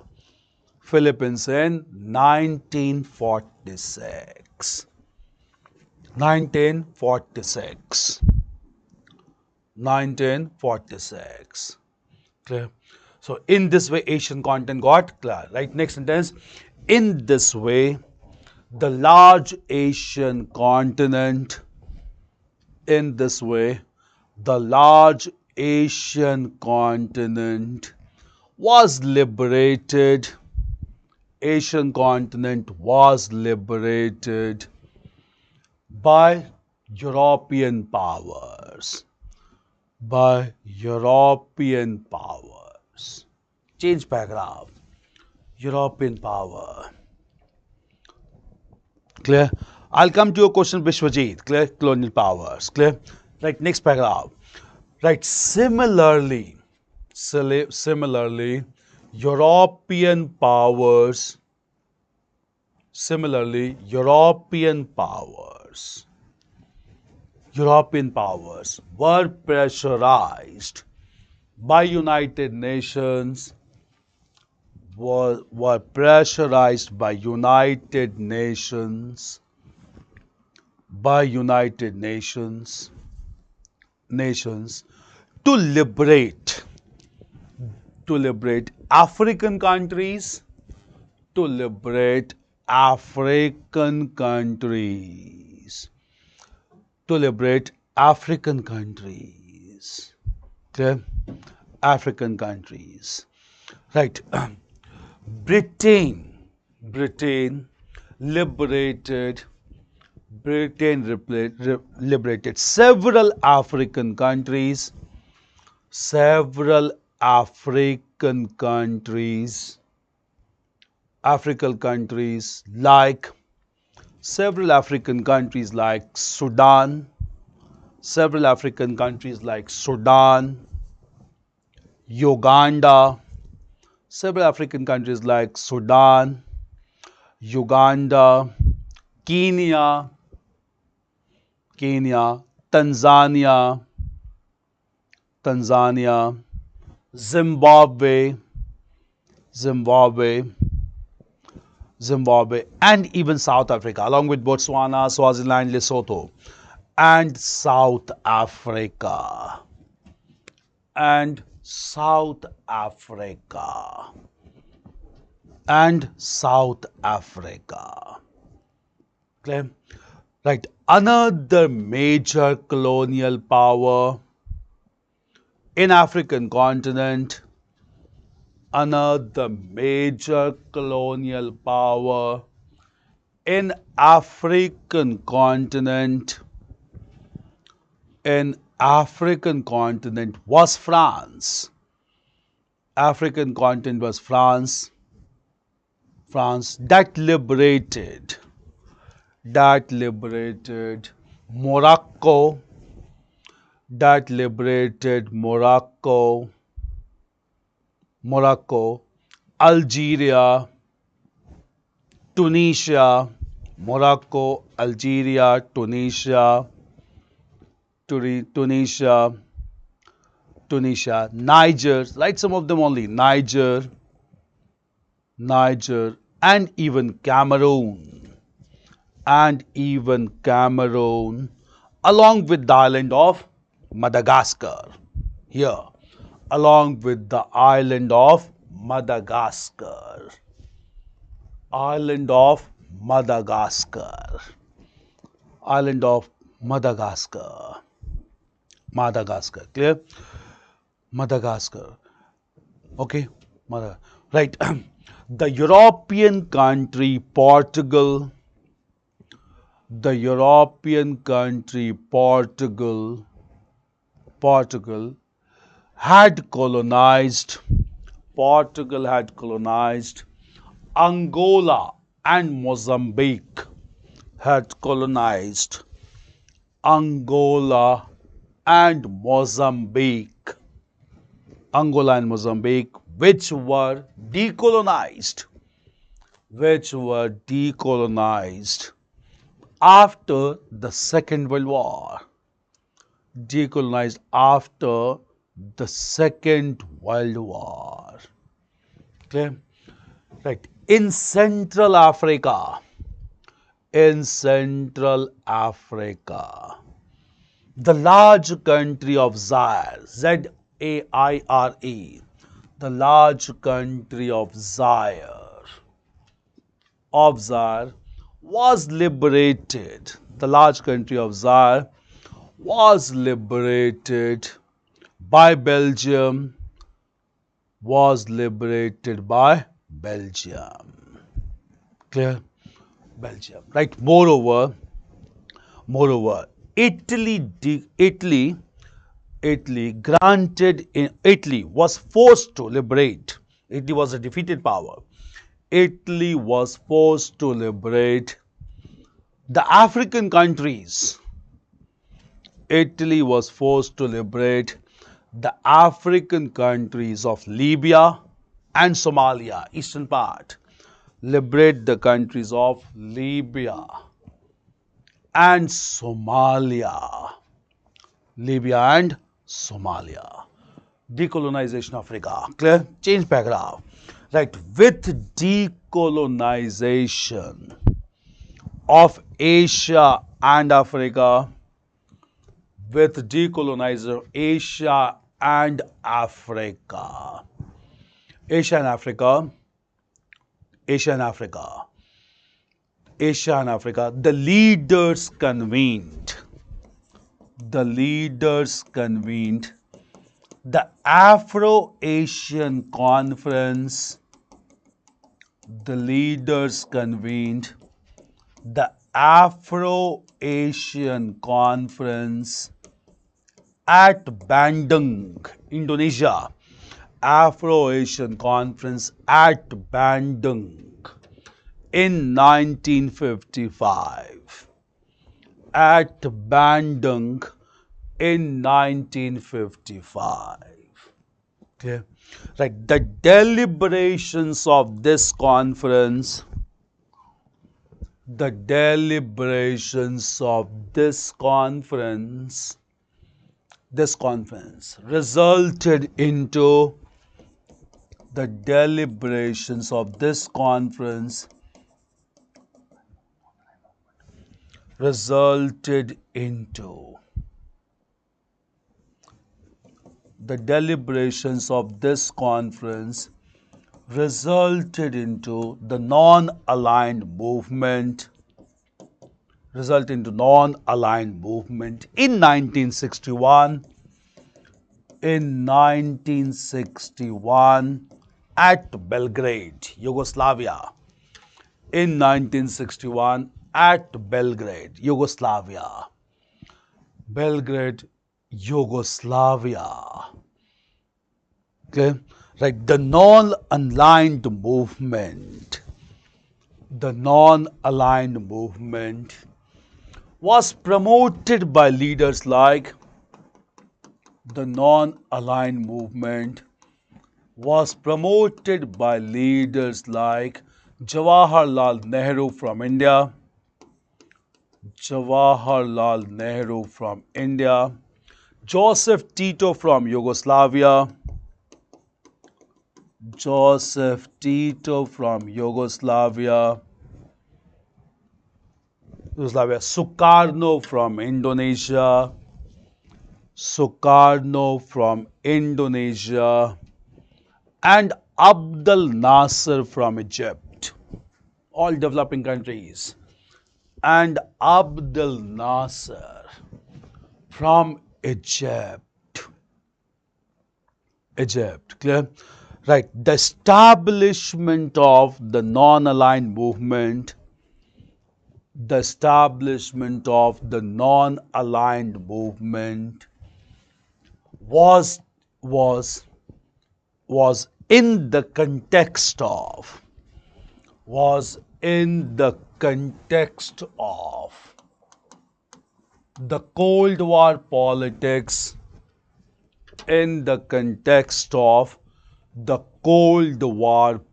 [SPEAKER 1] Philippines in 1946. 1946. 1946. Clear? So, in this way, Asian continent got clear. Right? Next sentence. In this way, the large Asian continent. In this way, the large Asian continent was liberated. Asian continent was liberated by European powers. By European powers. Change paragraph. European power. Clear? I'll come to your question, Vishwajit. Clear? Colonial powers. Clear? Right, next paragraph. Right, similarly, European powers were pressurized by United Nations, were pressurized by United Nations, to liberate African countries, to liberate African countries, to liberate African countries. Okay? African countries. Right. Britain liberated several African countries. Several African countries. African countries like Sudan. Several African countries like Sudan, Uganda. Several African countries like Sudan, Uganda, Kenya, Tanzania, Zimbabwe, and even South Africa, along with Botswana, Swaziland, Lesotho, and South Africa. And South Africa. And South Africa. Clear? Right. Another major colonial power in African continent. Another major colonial power in African continent. In African continent was France. African continent was France. France that liberated Morocco, that liberated Morocco, Algeria, Tunisia, Morocco, Algeria, Tunisia, Niger, right? Some of them only Niger, and even Cameroon, along with the island of Madagascar. Here, along with the island of Madagascar. Island of Madagascar. Island of Madagascar. Madagascar. Clear? Madagascar. Okay? Right. The European country Portugal. The European country Portugal had colonized Angola and Mozambique. Had colonized Angola and Mozambique. Which were decolonized. After the Second World War. Decolonized after the Second World War. Okay? Right. In Central Africa, the large country of Zaire, Zaire, the large country of Zaire was liberated. The large country of Zaire was liberated by Belgium. Clear? Belgium. Right. Moreover, Italy was forced to liberate. Italy was a defeated power. Italy was forced to liberate the African countries. Italy was forced to liberate the African countries of Libya and Somalia, eastern part. Liberate the countries of Libya and Somalia. Decolonization of Africa. Clear? Change paragraph. Right. With decolonization of Asia and Africa, Asia and Africa, the leaders convened the Afro-Asian Conference. The leaders convened the Afro-Asian Conference at Bandung, Indonesia. Afro-Asian Conference at Bandung in 1955. At Bandung in 1955. Okay. Right. The deliberations of this conference, resulted into resulted into the deliberations of this conference resulted into the non-aligned movement in 1961 at Belgrade, Yugoslavia. In 1961 at Belgrade, Yugoslavia. Belgrade, Yugoslavia. Okay, right. The non-aligned movement was promoted by leaders like the non-aligned movement was promoted by leaders like Jawaharlal Nehru from India, Joseph Tito from Yugoslavia, Sukarno from Indonesia, and Abdel Nasser from Egypt, all developing countries, and Abdel Nasser from Egypt. Clear? Right. The establishment of the non-aligned movement was in the context of the Cold War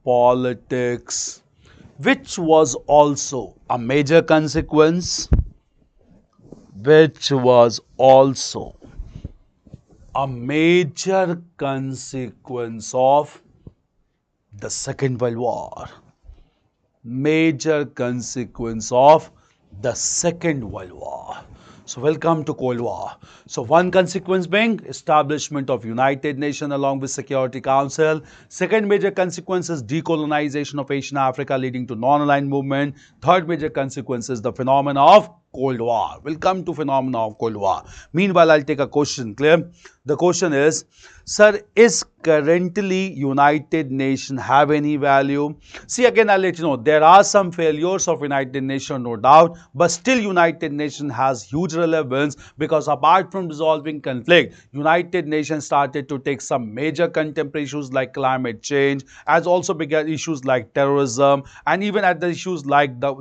[SPEAKER 1] politics, which was also a major consequence of the Second World War. So welcome to Cold War. So one consequence being establishment of United Nations along with Security Council. Second major consequence is decolonization of Asian Africa leading to non-aligned movement. Third major consequence is the phenomena of Cold War. We'll come to phenomena of Cold War. Meanwhile, I'll take a question. Clear? The question is, sir, is currently United Nations have any value? See, again, I'll let you know, there are some failures of United Nations, no doubt, but still United Nations has huge relevance because apart from resolving conflict, United Nations started to take some major contemporary issues like climate change, as also began issues like terrorism, and even at the issues like the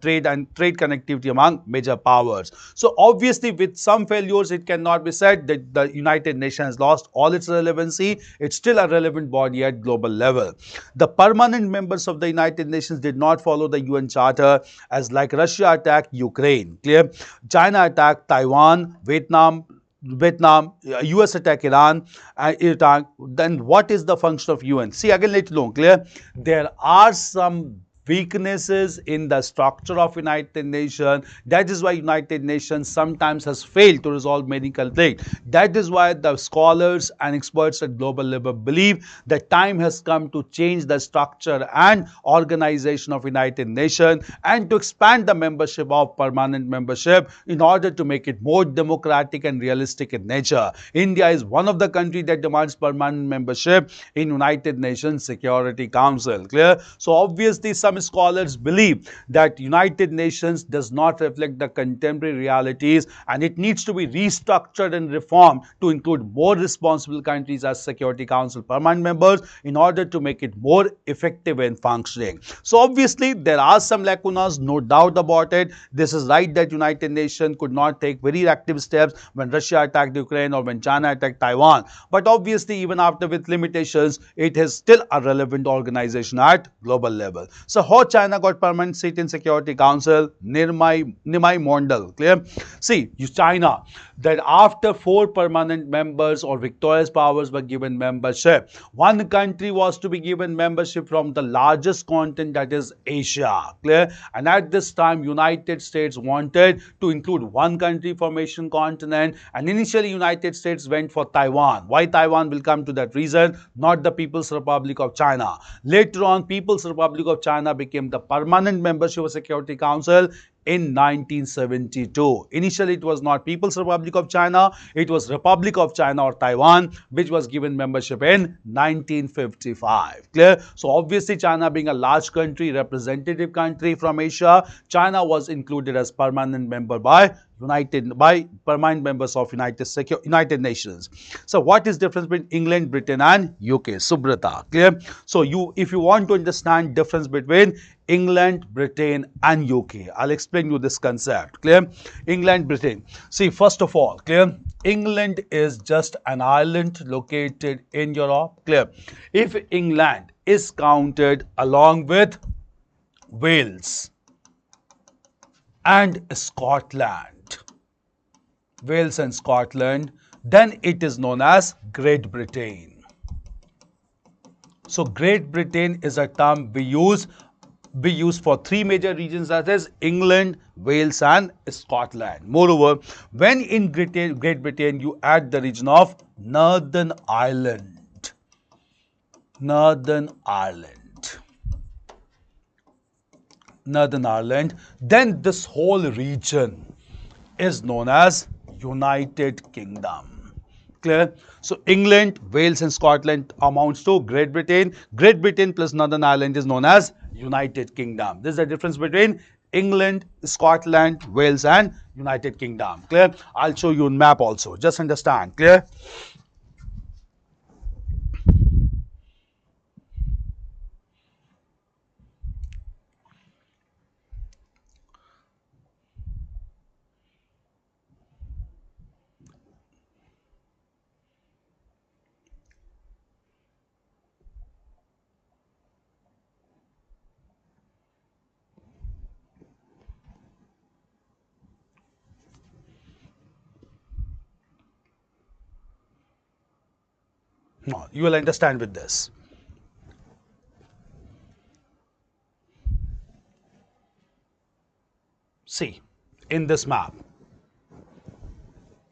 [SPEAKER 1] trade connectivity among major powers. So obviously, with some failures, it cannot be said that the United Nations has lost all its relevancy. It's still a relevant body at global level. The permanent members of the United Nations did not follow the UN Charter, as like Russia attacked Ukraine. Clear? China attacked Taiwan, Vietnam, US attack Iran, then what is the function of UN? See, again, let you know, clear? There are some weaknesses in the structure of United Nations. That is why United Nations sometimes has failed to resolve many conflicts. That is why the scholars and experts at global level believe that time has come to change the structure and organization of United Nations and to expand the membership of permanent membership in order to make it more democratic and realistic in nature. India is one of the countries that demands permanent membership in United Nations Security Council. Clear? So obviously some scholars believe that United Nations does not reflect the contemporary realities and it needs to be restructured and reformed to include more responsible countries as Security Council permanent members in order to make it more effective and functioning. So obviously there are some lacunas, no doubt about it. This is right that United Nations could not take very active steps when Russia attacked Ukraine or when China attacked Taiwan. But obviously even after with limitations, it is still a relevant organization at global level. So how China got permanent seat in Security Council? Nimai Mondal. Clear? See, China, that after 4 permanent members or victorious powers were given membership, one country was to be given membership from the largest continent, that is Asia. Clear? And at this time, United States wanted to include one country from Asian continent, and initially United States went for Taiwan. Why Taiwan? Will come to that reason, not the People's Republic of China. Later on, People's Republic of China became the permanent membership of Security Council in 1972. Initially, it was not People's Republic of China, it was Republic of China or Taiwan, which was given membership in 1955. Clear? So obviously, China being a large country, representative country from Asia, China was included as permanent member by permanent members of United Nations. So what is difference between England, Britain and UK? Subrata. Clear? So if you want to understand difference between England, Britain and UK, I'll explain you this concept. Clear? England, Britain. See, first of all, clear? England is just an island located in Europe. Clear? If England is counted along with Wales and Scotland, Wales and Scotland, then it is known as Great Britain. So Great Britain is a term we use for 3 major regions, that is England, Wales and Scotland. Moreover, when in Great Britain you add the region of Northern Ireland, then this whole region is known as United Kingdom. Clear? So England, Wales and Scotland amounts to Great Britain. Great Britain plus Northern Ireland is known as United Kingdom. This is the difference between England, Scotland, Wales and United Kingdom. Clear? I'll show you a map also. Just understand. Clear? No, you will understand with this. See, in this map,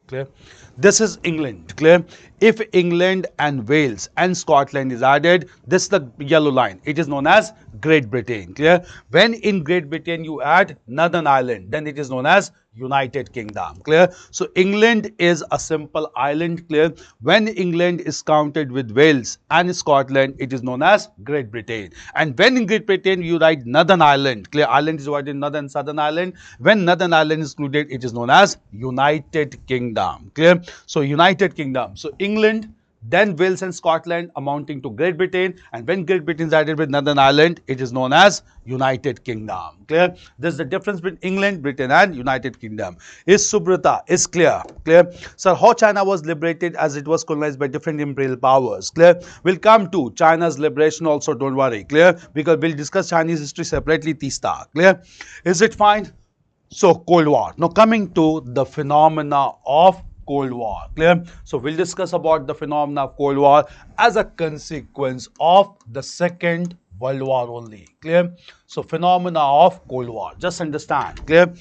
[SPEAKER 1] clear? This is England, clear? If England and Wales and Scotland is added, this is the yellow line. It is known as Great Britain, clear? When in Great Britain you add Northern Ireland, then it is known as United Kingdom, clear? So England is a simple island, clear? When England is counted with Wales and Scotland, it is known as Great Britain. And when in Great Britain you write Northern Ireland, clear? Ireland is divided in Northern and Southern Ireland. When Northern Ireland is included, it is known as United Kingdom, clear? So United Kingdom. So England, then Wales and Scotland amounting to Great Britain, and when Great Britain is added with Northern Ireland, it is known as United Kingdom. Clear? This is the difference between England, Britain and United Kingdom. Is Subrata? Is clear? Clear? So how China was liberated as it was colonized by different imperial powers. Clear? We'll come to China's liberation also, don't worry. Clear? Because we'll discuss Chinese history separately, Tista. Clear? Is it fine? So Cold War. Now coming to the phenomena of Cold War. Clear? So we'll discuss about the phenomena of Cold War as a consequence of the Second World War only. Clear? So phenomena of Cold War. Just understand. Clear?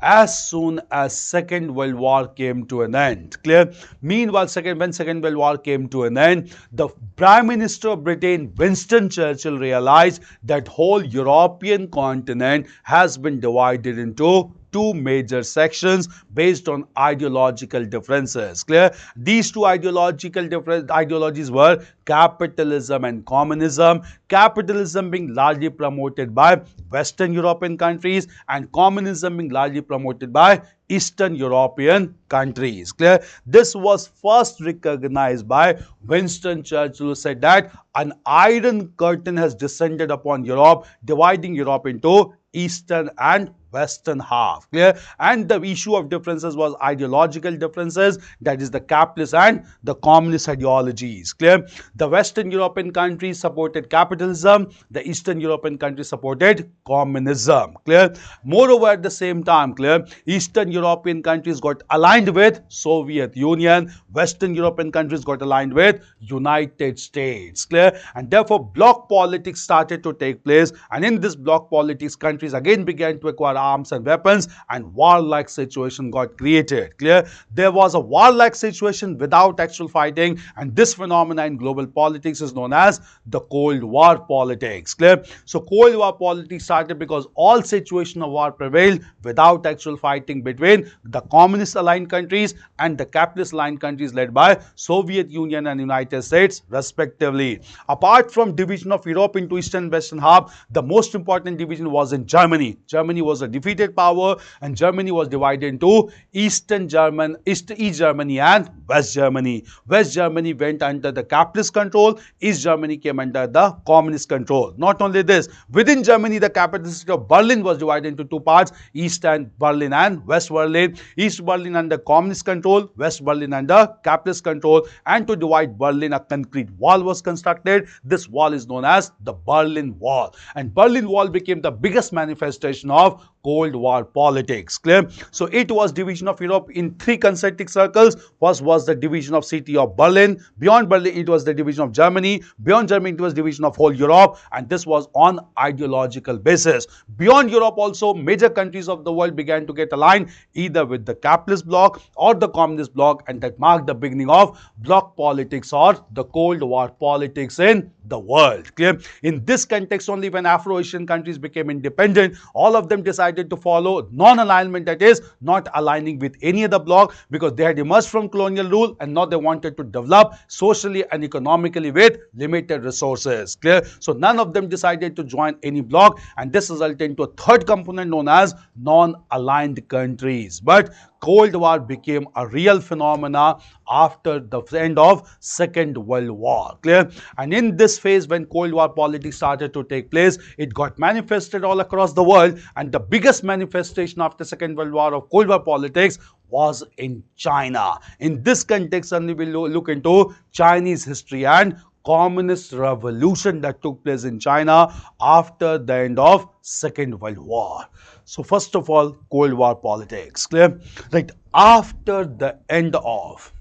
[SPEAKER 1] As soon as Second World War came to an end. Clear? Meanwhile, when Second World War came to an end, the Prime Minister of Britain, Winston Churchill, realized that whole European continent has been divided into 2 major sections based on ideological differences. Clear? These 2 ideologies were capitalism and communism. Capitalism being largely promoted by Western European countries and communism being largely promoted by Eastern European countries. Clear? This was first recognized by Winston Churchill, who said that an iron curtain has descended upon Europe, dividing Europe into Eastern and western half. Clear? And the issue of differences was ideological differences, that is the capitalist and the communist ideologies. Clear? The Western European countries supported capitalism, the Eastern European countries supported communism. Clear? Moreover, at the same time, clear, Eastern European countries got aligned with Soviet Union, Western European countries got aligned with United States. Clear? And therefore bloc politics started to take place, and in this bloc politics countries again began to acquire arms and weapons, and warlike situation got created. Clear? There was a warlike situation without actual fighting, and this phenomena in global politics is known as the Cold War politics. Clear? So Cold War politics started because all situation of war prevailed without actual fighting between the communist aligned countries and the capitalist aligned countries led by Soviet Union and United States respectively. Apart from division of Europe into Eastern and Western half, the most important division was in Germany. Germany was a defeated power, and Germany was divided into East Germany and West Germany. West Germany went under the capitalist control, East Germany came under the communist control. Not only this, within Germany the capital city of Berlin was divided into two parts, East and Berlin and West Berlin. East Berlin under communist control, West Berlin under capitalist control, and to divide Berlin a concrete wall was constructed. This wall is known as the Berlin Wall, and Berlin Wall became the biggest manifestation of Cold War politics. Clear? So it was division of Europe in three concentric circles. First was the division of city of Berlin. Beyond Berlin it was the division of Germany. Beyond Germany it was division of whole Europe, and this was on ideological basis. Beyond Europe also major countries of the world began to get aligned either with the capitalist bloc or the communist bloc, and that marked the beginning of bloc politics or the Cold War politics in the world. Clear? In this context only, when Afro-Asian countries became independent, all of them decided to follow non-alignment, that is not aligning with any other bloc, because they had emerged from colonial rule and now they wanted to develop socially and economically with limited resources. Clear? So none of them decided to join any bloc, and this resulted into a third component known as non-aligned countries. But Cold War became a real phenomena after the end of Second World War. Clear? And in this phase, when Cold War politics started to take place, it got manifested all across the world, and the biggest manifestation after Second World War of Cold War politics was in China. In this context only we will look into Chinese history and communist revolution that took place in China after the end of Second World War. So first of all, Cold War politics. Clear? Right. After the end of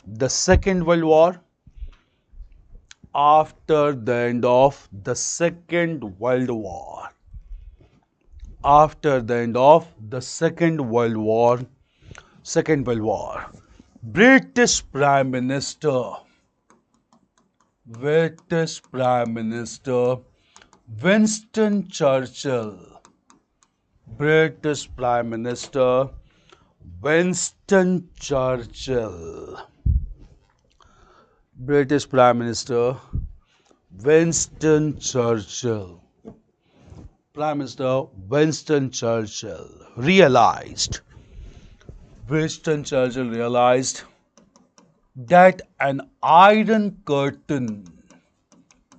[SPEAKER 1] the Second World War, after the end of the Second World War, after the end of the Second World War, British Prime Minister Winston Churchill, British Prime Minister Winston Churchill, British Prime Minister Winston Churchill, Prime Minister Winston Churchill realized that an iron curtain,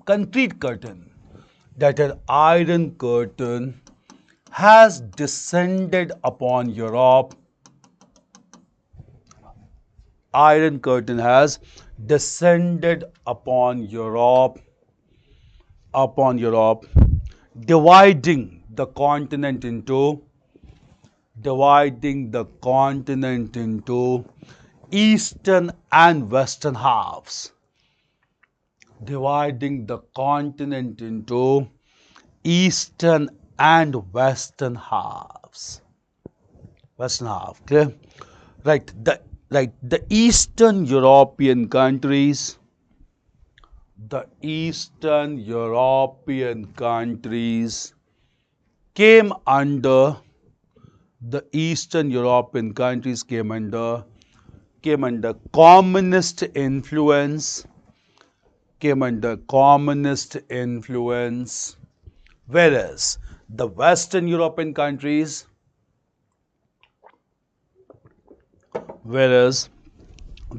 [SPEAKER 1] concrete curtain, that an iron curtain has descended upon Europe. Iron curtain has descended upon Europe, dividing the continent into eastern and western halves. Dividing the continent into eastern and western halves. Western half, clear? Right. The Eastern European countries, came under communist influence, whereas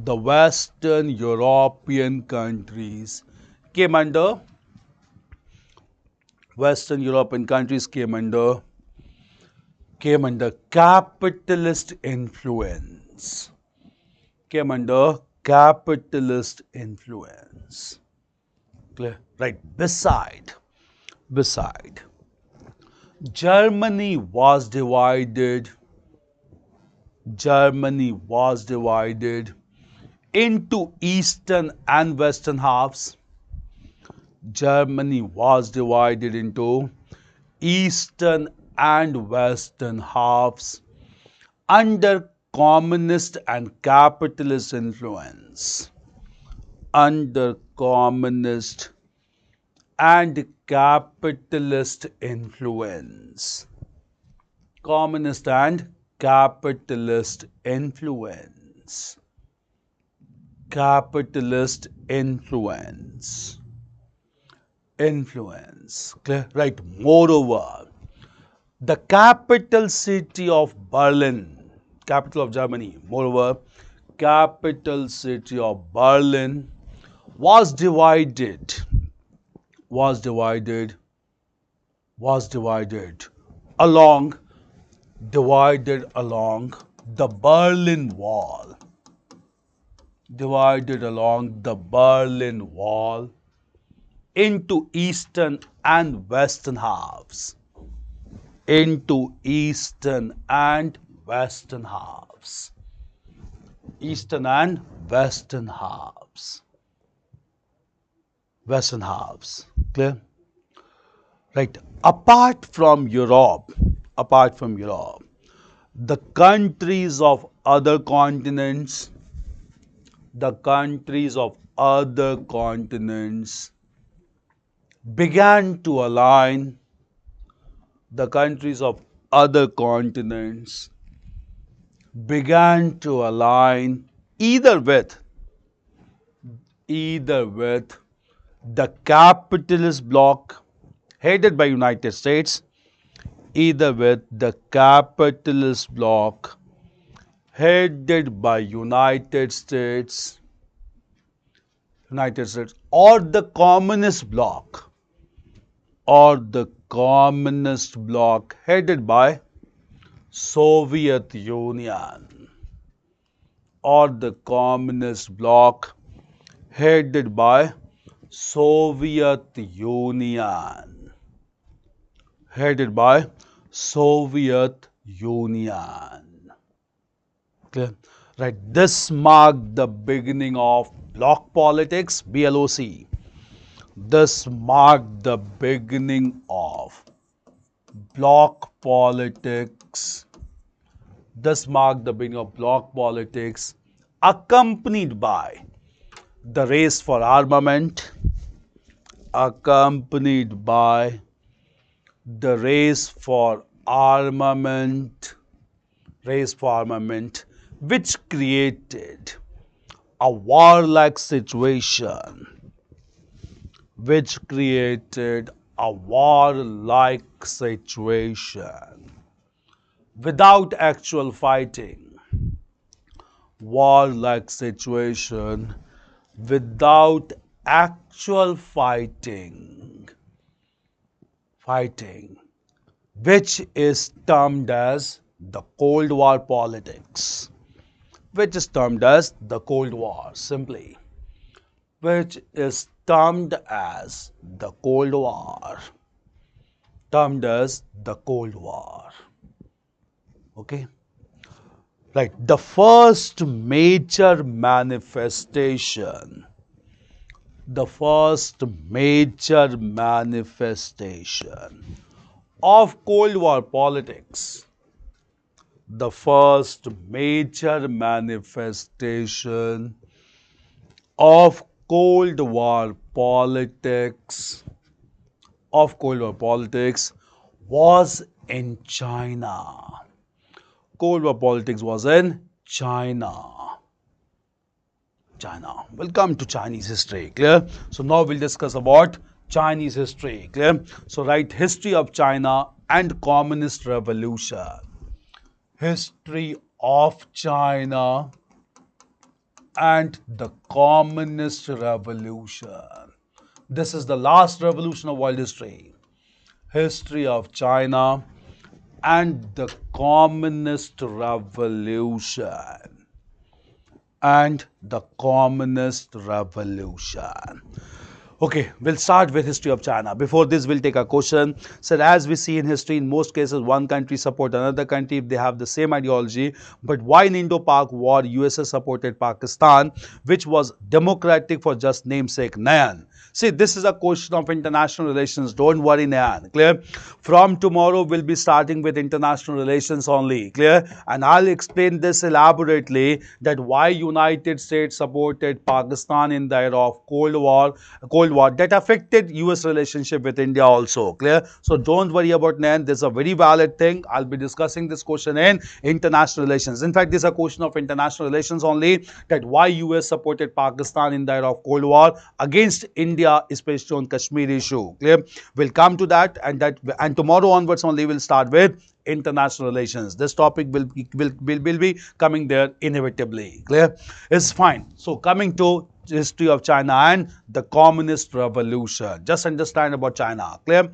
[SPEAKER 1] the Western European countries came under Western European countries came under capitalist influence. Came under capitalist influence. Clear? Right. Beside, Germany was divided. Germany was divided into eastern and western halves. Germany was divided into eastern and western halves under communist and capitalist influence. Under communist and capitalist influence. Communist and capitalist influence. Capitalist influence. Influence. Clear? Right. Moreover, the capital city of Berlin, capital of Germany, moreover, capital city of Berlin was divided along the Berlin Wall. Divided along the Berlin Wall into eastern and western halves. Into eastern and western halves. Eastern and western halves. Western halves. Clear? Right. Apart from Europe, the countries of other continents, began to align. The countries of other continents began to align either with the capitalist bloc headed by United States, either with the capitalist bloc headed by United States, or the communist bloc, headed by Soviet Union, or the communist bloc headed by Soviet Union, Clear? Right. This marked the beginning of bloc politics, BLOC. This marked the beginning of bloc politics. Accompanied by the race for armament. Which created a warlike situation. Without actual fighting. Without actual fighting, which is termed as the Cold War politics. Which is termed as the Cold War, simply. Which is termed as the Cold War. Okay? Right. The first major manifestation of Cold War politics. The first major manifestation of Cold War politics was in China. Cold War politics was in China. We'll come to Chinese history, clear? So now we'll discuss about Chinese history, clear? So write history of China and communist revolution. History of China and the communist revolution. This is the last revolution of world history. history of China and the Communist Revolution. And the Communist Revolution. Okay, we'll start with history of China. Before this, we'll take a question. So, as we see in history, in most cases, one country support another country if they have the same ideology. But why in Indo-Pak War, USA supported Pakistan, which was democratic for just namesake Nayan? See, this is a question of international relations. Don't worry, Nayan. Clear? From tomorrow, we'll be starting with international relations only. Clear? And I'll explain this elaborately that why United States supported Pakistan in the era of Cold War that affected US relationship with India also. Clear? So don't worry about Nayan. This is a very valid thing. I'll be discussing this question in international relations. In fact, this is a question of international relations only that why US supported Pakistan in the era of Cold War against India, especially on Kashmir issue. Clear? We'll come to that and tomorrow onwards only we'll start with international relations. This topic will be coming there inevitably. Clear? It's fine. So coming to history of China and the Communist Revolution. Just understand about China. Clear?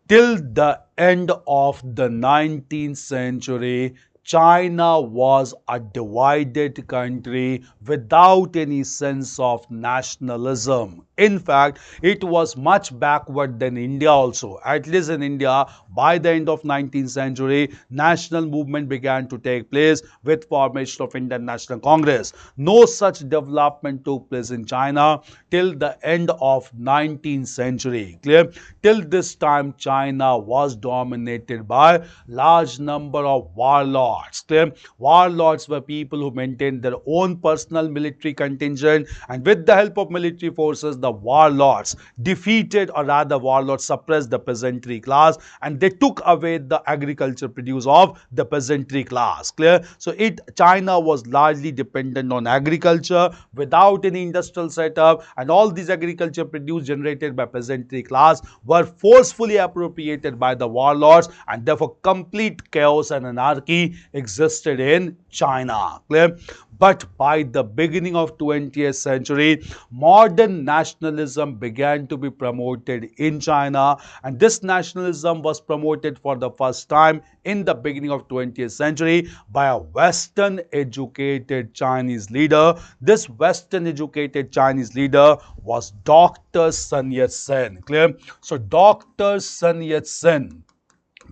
[SPEAKER 1] Till the end of the 19th century, China was a divided country without any sense of nationalism. In fact, it was much backward than India also. At least in India, by the end of 19th century, national movement began to take place with formation of Indian National Congress. No such development took place in China till the end of 19th century. Clear? Till this time, China was dominated by large number of warlords. Clear? Warlords were people who maintained their own personal military contingent, and with the help of military forces, the warlords defeated, or rather warlords suppressed the peasantry class, and they took away the agriculture produce of the peasantry class. Clear? So China was largely dependent on agriculture without any industrial setup, and all these agriculture produce generated by peasantry class were forcefully appropriated by the warlords, and therefore complete chaos and anarchy existed in China. Clear? But by the beginning of 20th century, modern nationalism began to be promoted in China, and this nationalism was promoted for the first time in the beginning of 20th century by a Western educated Chinese leader. This Western educated Chinese leader was Dr. Sun Yat-sen. Clear? So Dr. Sun Yat-sen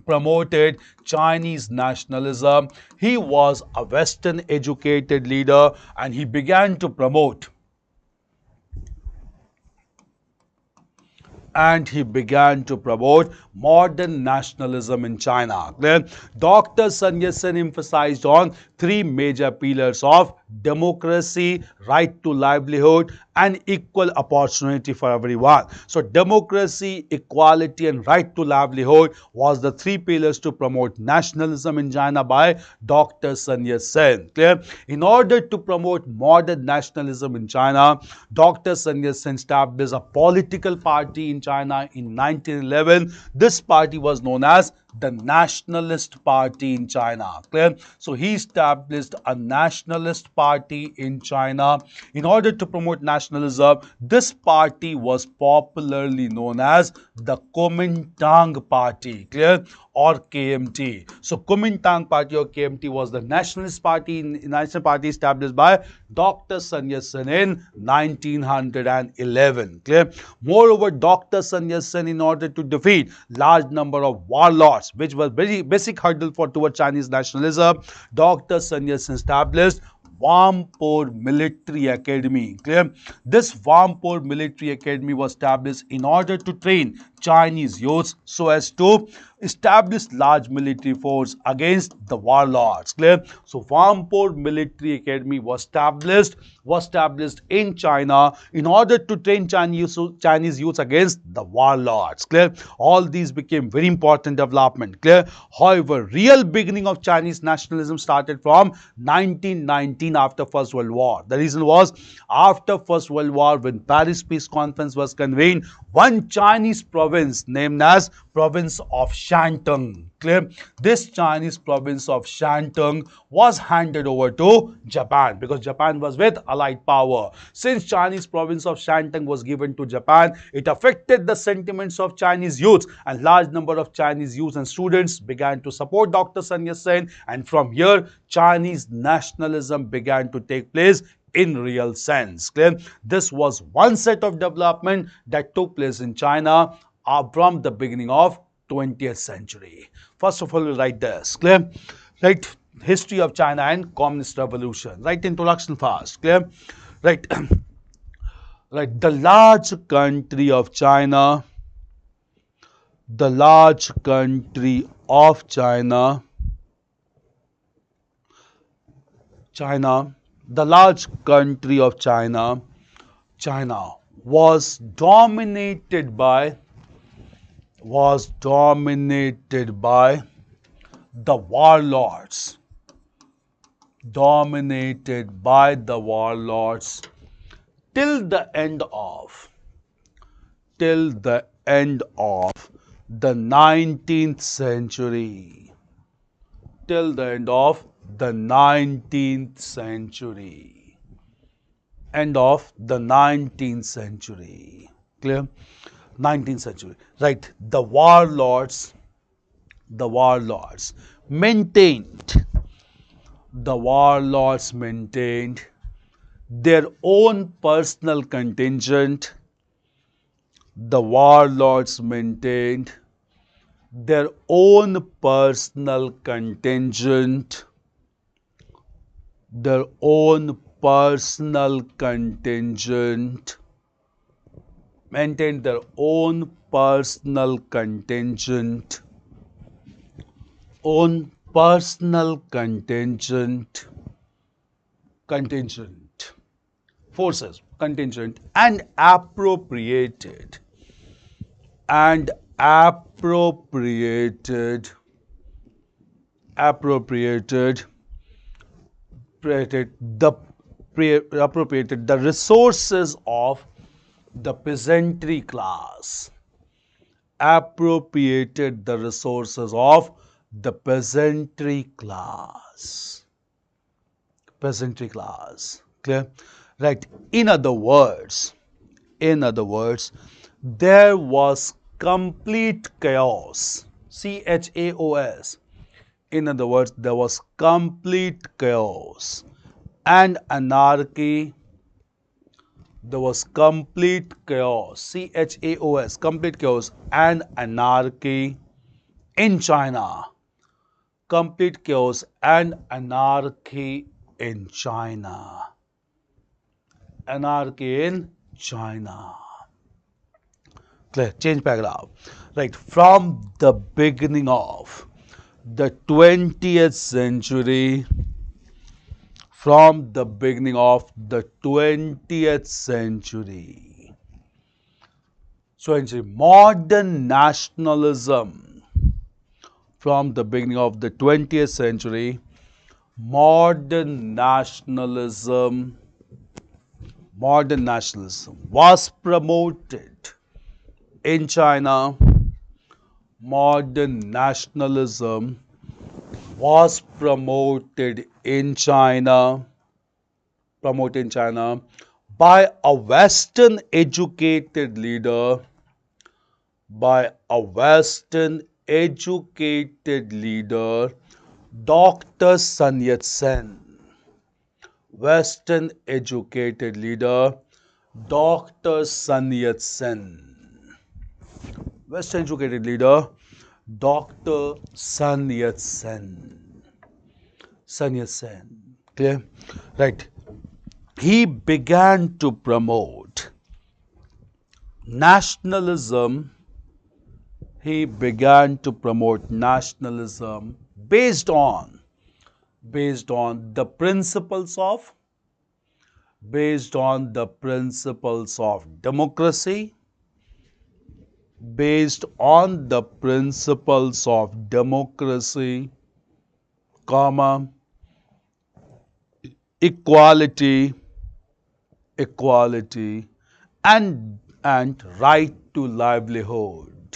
[SPEAKER 1] promoted Chinese nationalism. He was a Western educated leader and he began to promote modern nationalism in China. Then Dr. Sun Yat-sen emphasized on three major pillars of democracy, right to livelihood, and equal opportunity for everyone. So democracy, equality, and right to livelihood was the three pillars to promote nationalism in China by Dr. Sun Yat-sen. Clear? In order to promote modern nationalism in China, Dr. Sun Yat-sen established a political party in China in 1911. This party was known as the Nationalist Party in China. Clear? So he established a nationalist party in China. In order to promote nationalism, this party was popularly known as the Kuomintang Party. Clear? Or KMT. So Kuomintang Party or KMT was the nationalist party established by Dr. Sun Yat-sen in 1911. Clear? Moreover, Dr. Sun Yat-sen, in order to defeat large number of warlords, which was very basic hurdle towards Chinese nationalism, Dr. Sun Yat-sen established Wampur Military Academy. Clear? This Wampur Military Academy was established in order to train Chinese youths so as to establish large military force against the warlords. Clear? So Wampur Military Academy was established in China in order to train Chinese youths against the warlords. Clear? All these became very important development. Clear? However, real beginning of Chinese nationalism started from 1919 after First World War. The reason was after First World War, when Paris Peace Conference was convened, one Chinese province province named as province of Shantung. Clear? This Chinese province of Shantung was handed over to Japan because Japan was with Allied power. Since Chinese province of Shantung was given to Japan, it affected the sentiments of Chinese youth, and large number of Chinese youth and students began to support Dr. Sun Yat-sen, and from here Chinese nationalism began to take place in real sense. Clear? This was one set of development that took place in China from the beginning of 20th century. First of all, we write this. Clear? Right? History of China and Communist Revolution. Right? Introduction fast. Clear? Right? Right. The large country of China. The large country of China. The large country of China was dominated by the warlords, till the end of the 19th century. Till the end of the 19th century. End of the 19th century. Clear? 19th century. Right. The warlords maintained their own personal contingent. The warlords maintained their own personal contingent. Their own personal contingent. Maintained their own personal contingent. Own personal contingent. Forces, contingent, and appropriated the resources of the peasantry class. Appropriated the resources of the peasantry class. Clear? Right. In other words, there was complete chaos. CHAOS. In other words, there was complete chaos and anarchy. There was complete chaos. CHAOS. Complete chaos and anarchy in China. Complete chaos and anarchy in China. Anarchy in China. Clear? Change paragraph. Right. From the beginning of the 20th century. From the beginning of the 20th century. So, modern nationalism. From the beginning of the 20th century, modern nationalism was promoted in China. Modern nationalism was promoted in China. By a Western educated leader. Dr. Sun Yat-sen. Western educated leader, Dr. Sun Yat-sen. Western educated leader, Dr. Sun Yat-sen. Clear? Right. He began to promote nationalism. Based on the principles of democracy, equality, and right to livelihood.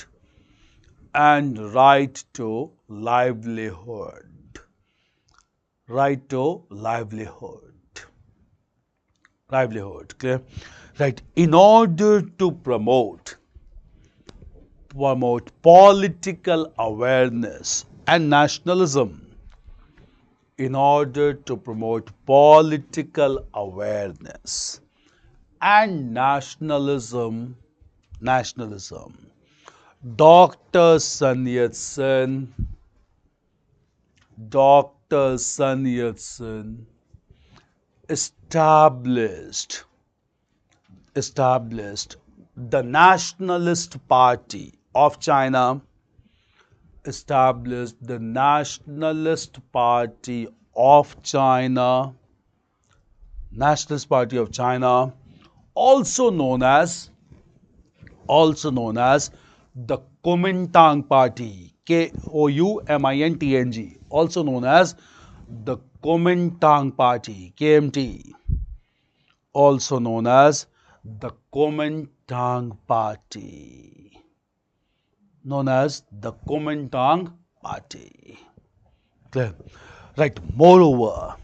[SPEAKER 1] and right to livelihood. Right to livelihood. Livelihood, clear? Right. In order to promote political awareness and nationalism, in order to promote political awareness and nationalism, Dr. Sun Yat-sen, Dr. Sun Yat-sen established the Nationalist Party of China, established the Nationalist Party of China, Nationalist Party of China, also known as the Kuomintang Party, Koumintang, also known as the Kuomintang Party, KMT, also known as the Kuomintang Party, known as the Kuomintang Party. Clear? Right. Moreover,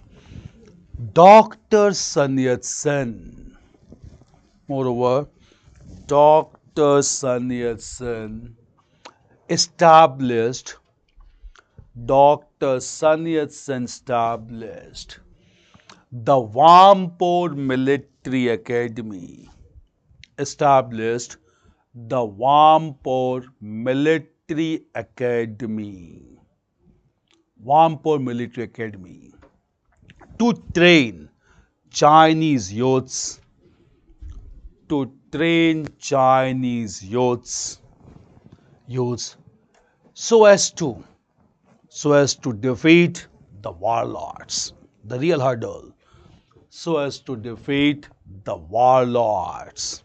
[SPEAKER 1] Dr. Sun Yat-sen, Dr. Sun Yat-sen established the Wampur Military Academy, established the Wampur Military Academy, to train Chinese youths, so as to defeat the warlords. The real hurdle, so as to defeat the warlords.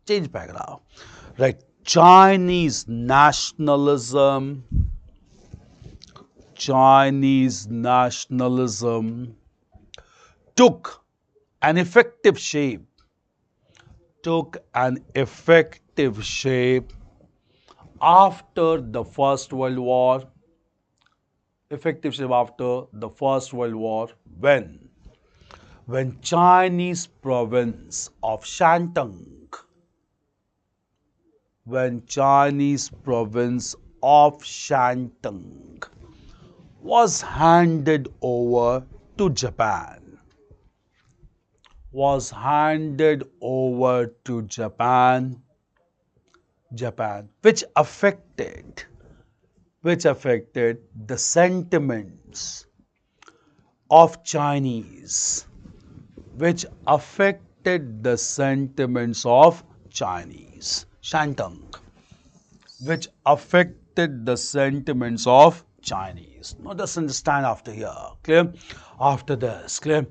[SPEAKER 1] Change paragraph. Right. Chinese nationalism took an effective shape after the First World War, when Chinese province of Shantung was handed over to Japan, which affected the sentiments of Chinese, Shantung, which affected the sentiments of Chinese. Now just understand after here, clear? After this, clear?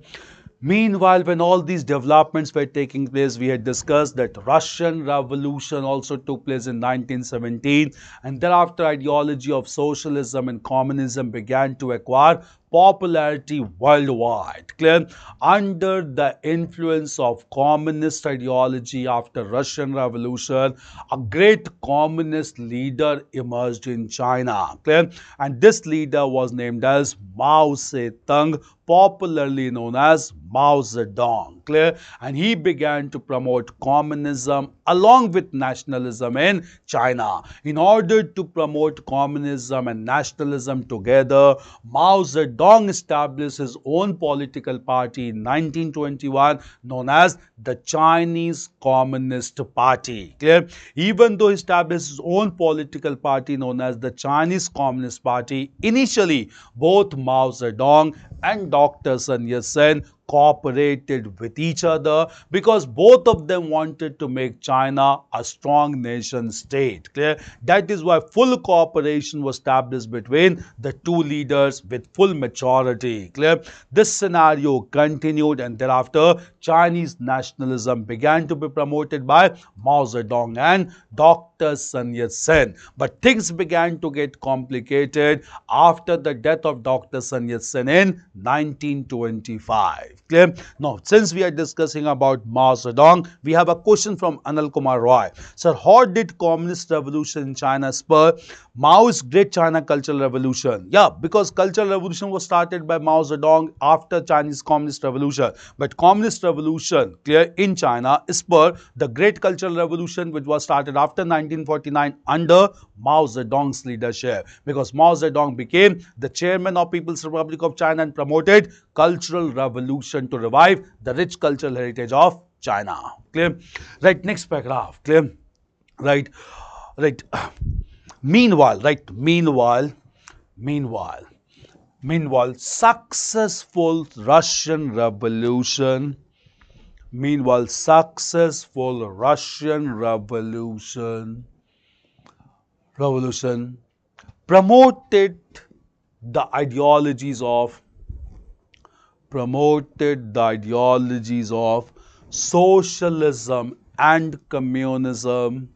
[SPEAKER 1] Meanwhile, when all these developments were taking place, we had discussed that Russian Revolution also took place in 1917, and thereafter ideology of socialism and communism began to acquire popularity worldwide. Clear? Under the influence of communist ideology after Russian Revolution, a great communist leader emerged in China. Clear? And this leader was named as Mao Zedong, popularly known as Mao Zedong. Clear? And he began to promote communism along with nationalism in China. In order to promote communism and nationalism together, Mao Zedong established his own political party in 1921 known as the Chinese Communist Party. Clear? Even though he established his own political party known as the Chinese Communist Party, initially both Mao Zedong and Dr. Sun Yat-sen cooperated with each other because both of them wanted to make China a strong nation state. Clear? That is why full cooperation was established between the two leaders with full maturity. Clear? This scenario continued, and thereafter Chinese nationalism began to be promoted by Mao Zedong and Dr. Sun Yat-sen. But things began to get complicated after the death of Dr. Sun Yat-sen in 1925. Clear? Now, since we are discussing about Mao Zedong, we have a question from Anil Kumar Roy. Sir, how did communist revolution in China spur Mao's Great China Cultural Revolution? Yeah, because cultural revolution was started by Mao Zedong after Chinese Communist Revolution. But communist revolution, clear, in China spurred the Great Cultural Revolution, which was started after 1949 under Mao Zedong's leadership. Because Mao Zedong became the chairman of People's Republic of China and promoted cultural revolution to revive the rich cultural heritage of China. Clear? Right, next paragraph. Clear? Right, right. Meanwhile, successful Russian Revolution, revolution promoted the ideologies of socialism and communism,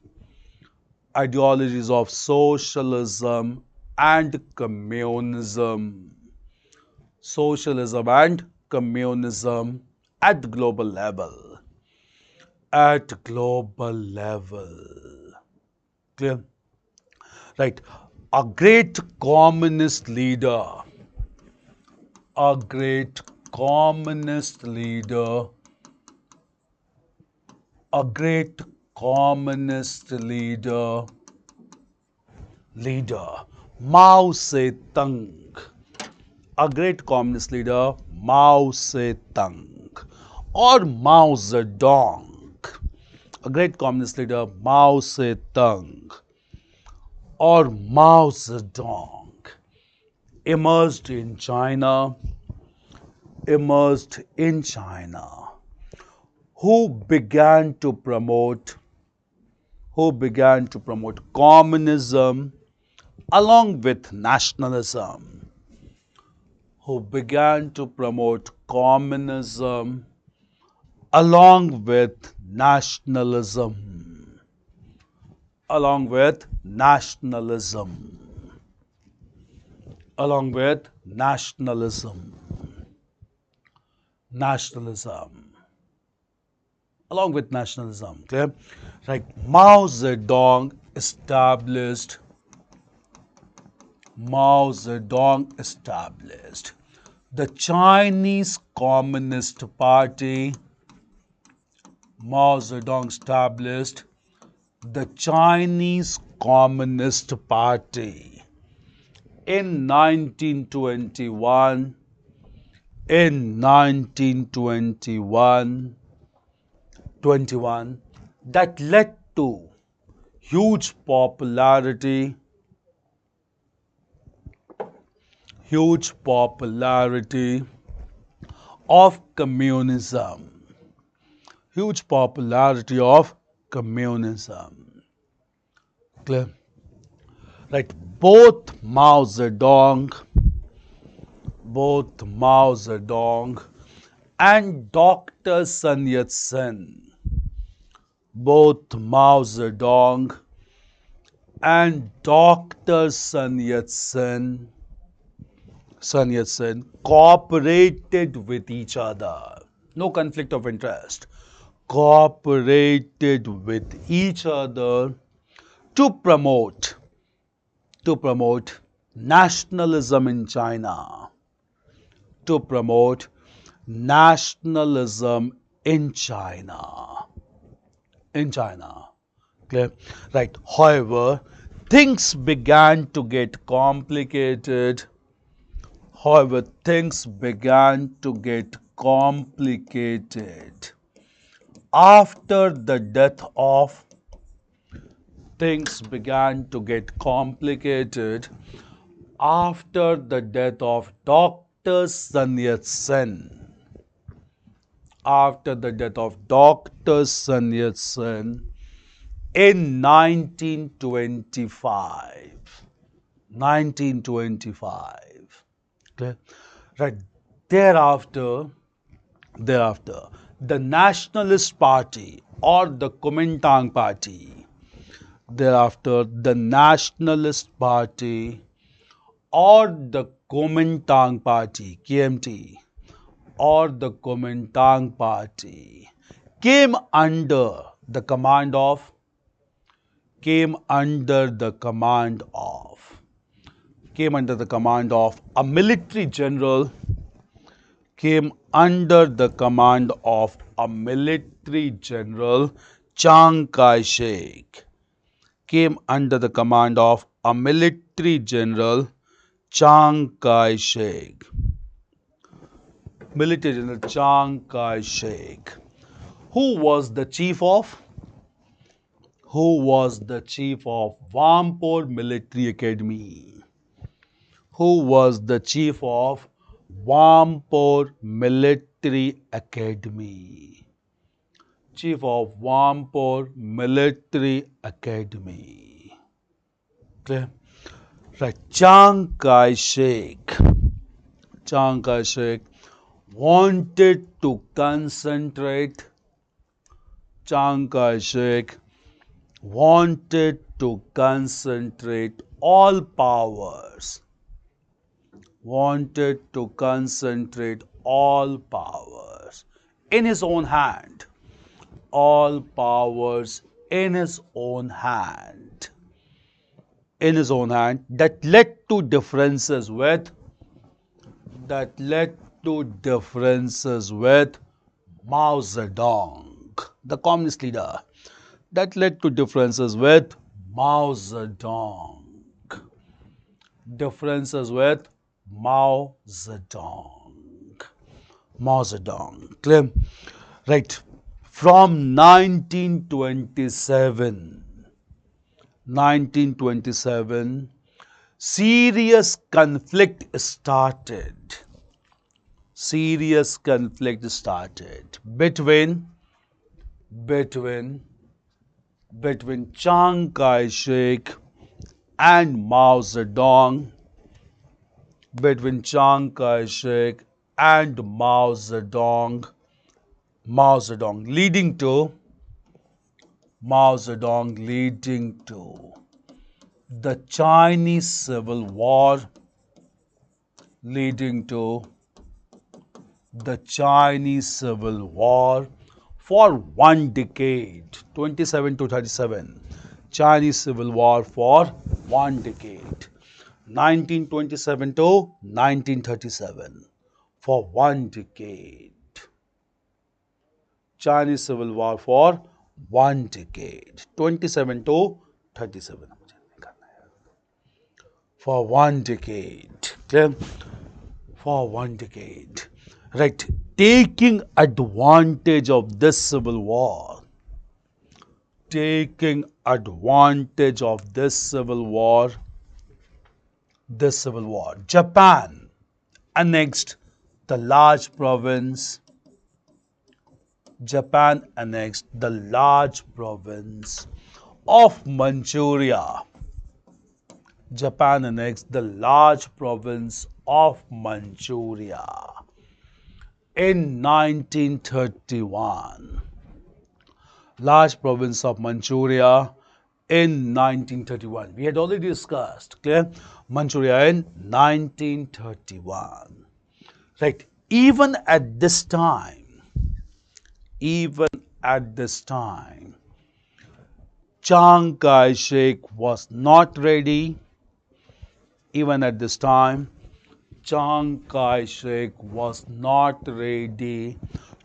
[SPEAKER 1] at global level. Clear? Right. A great communist leader, a great communist leader, Mao Zedong. A great communist leader, Mao Zedong, or Mao Zedong. A great communist leader, Mao Zedong, or Mao Zedong, emerged in China, who began to promote communism along with nationalism, along with nationalism, along with nationalism, clear? Right. Mao Zedong established the Chinese Communist Party. Mao Zedong established the Chinese Communist Party in 1921. That led to huge popularity of communism. Clear? Right. Both Mao Zedong and Dr. Sun Yat-sen, cooperated with each other. No conflict of interest. Cooperated with each other to promote nationalism in China. Clear? Right. However, things began to get complicated. After the death of Dr. Sun Yat-sen. In 1925. Clear? Right. Thereafter, the Nationalist Party or the Kuomintang Party, KMT, or the Kuomintang party came under the command of came under the command of came under the command of a military general came under the command of a military general, Chiang Kai-shek came under the command of a military general, Chiang Kai-shek military general Chiang Kai-shek who was the chief of Wampur Military Academy, who was the chief of Wampur Military Academy, chief of Wampur Military Academy. Clear? Right. Chiang Kai-shek wanted to concentrate. Chiang Kai-shek wanted to concentrate all powers in his own hand, all powers in his own hand, that led to differences with Mao Zedong, the communist leader, that led to differences with Mao Zedong. Clear? Right. From 1927, serious conflict started between Chiang Kai-shek and Mao Zedong, leading to the Chinese Civil War, for 1 decade, 27 to 37. Chinese Civil War for 1 decade, 1927 to 1937, for 1 decade. Chinese Civil War for 1 decade, 27 to 37. For 1 decade. Clear? For 1 decade. Right. Taking advantage of this civil war, Japan annexed the large province of Manchuria. In 1931. Large province of Manchuria in 1931. We had already discussed, clear? Manchuria in 1931. Right. Even at this time, Chiang Kai-shek was not ready. Chiang Kai-shek was not ready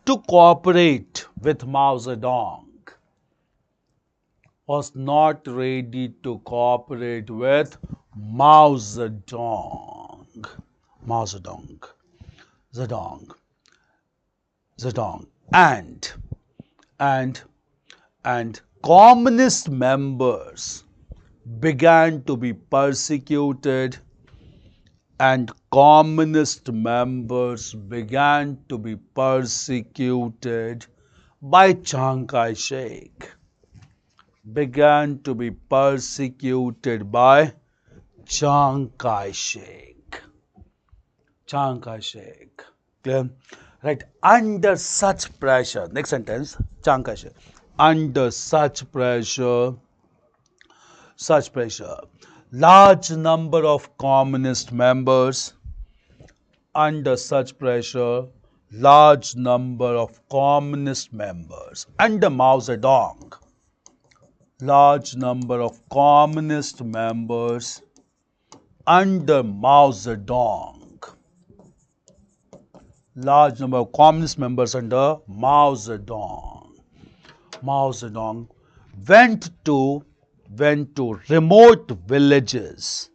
[SPEAKER 1] to cooperate with Mao Zedong. And communist members began to be persecuted by Chiang Kai-shek. Clear? Right. Under such pressure, next sentence, Chiang Kai-shek. Under such pressure, large number of communist members large number of communist members under Mao Zedong. Large number of communist members under Mao Zedong. Large number of communist members under Mao Zedong. Mao Zedong went to remote villages.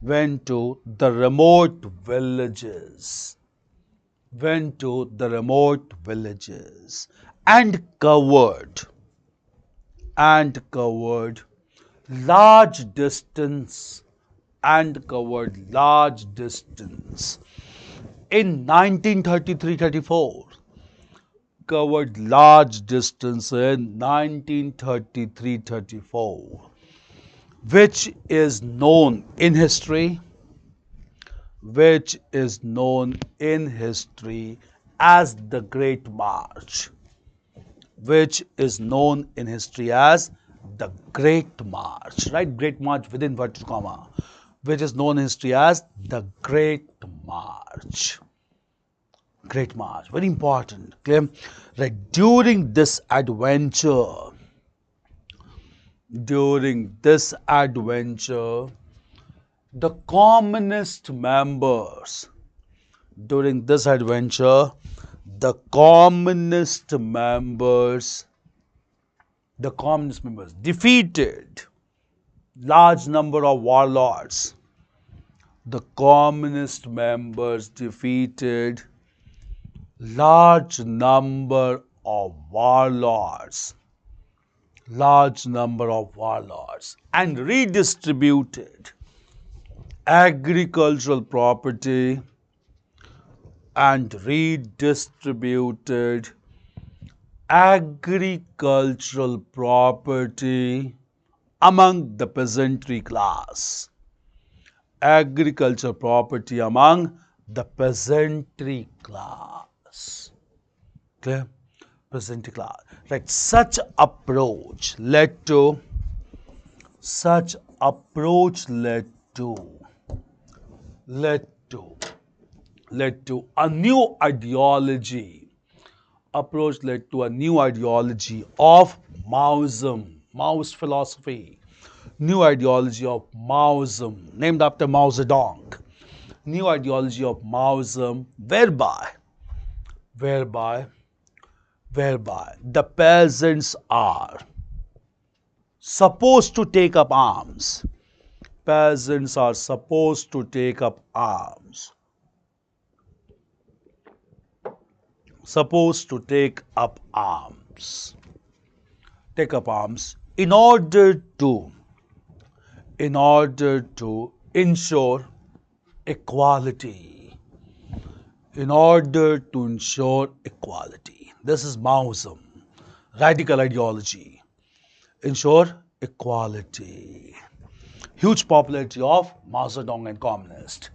[SPEAKER 1] Went to the remote villages. Went to the remote villages and covered large distance in 1933-34. Covered large distance in 1933-34, which is known in history as the Great March. Which is known in history as the Great March, right? Great March within inverted comma, which is known in history as the Great March. Great March, very important. Okay, right? During this adventure, the communist members. During this adventure, the communist members defeated large number of warlords. The communist members defeated large number of warlords and redistributed agricultural property among the peasantry class. Agricultural property among the peasantry class. Clear? Peasantry class. Right. Such approach led to a new ideology. Approach led to a new ideology of Maoism, Maoist philosophy. New ideology of Maoism, named after Mao Zedong. New ideology of Maoism, whereby the peasants are supposed to take up arms. Peasants are supposed to take up arms. In order to ensure equality. This is Maoism, radical ideology. Ensure equality. Huge popularity of Mao Zedong and communist.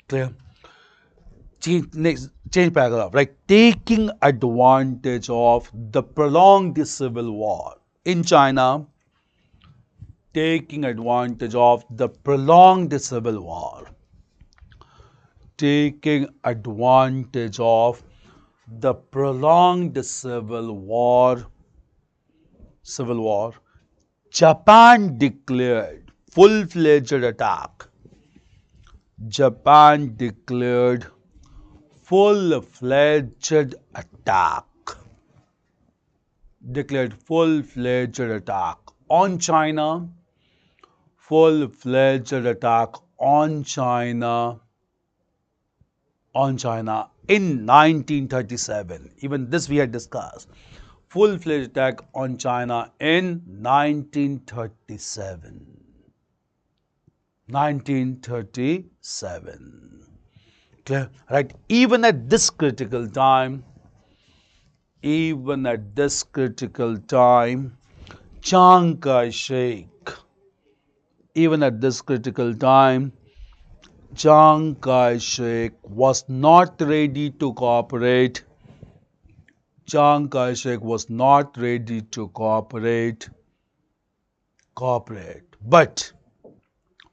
[SPEAKER 1] Clear? Change paragraph, right? Taking advantage of the prolonged civil war in China. Taking advantage of the prolonged civil war. Japan declared full-fledged attack. Declared full-fledged attack on China. Full-fledged attack on China in 1937. Even this we had discussed. Full-fledged attack on China in 1937. 1937. Clear? Right? Even at this critical time, Chiang Kai-shek was not ready to cooperate.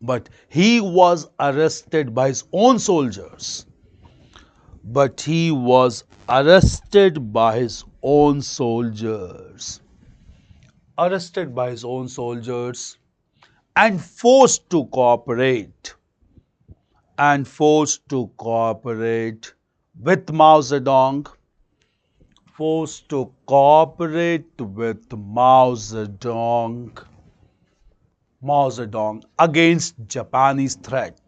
[SPEAKER 1] But he was arrested by his own soldiers. but he was arrested by his own soldiers. Arrested by his own soldiers and forced to cooperate with Mao Zedong, forced to cooperate with Mao Zedong against Japanese threat,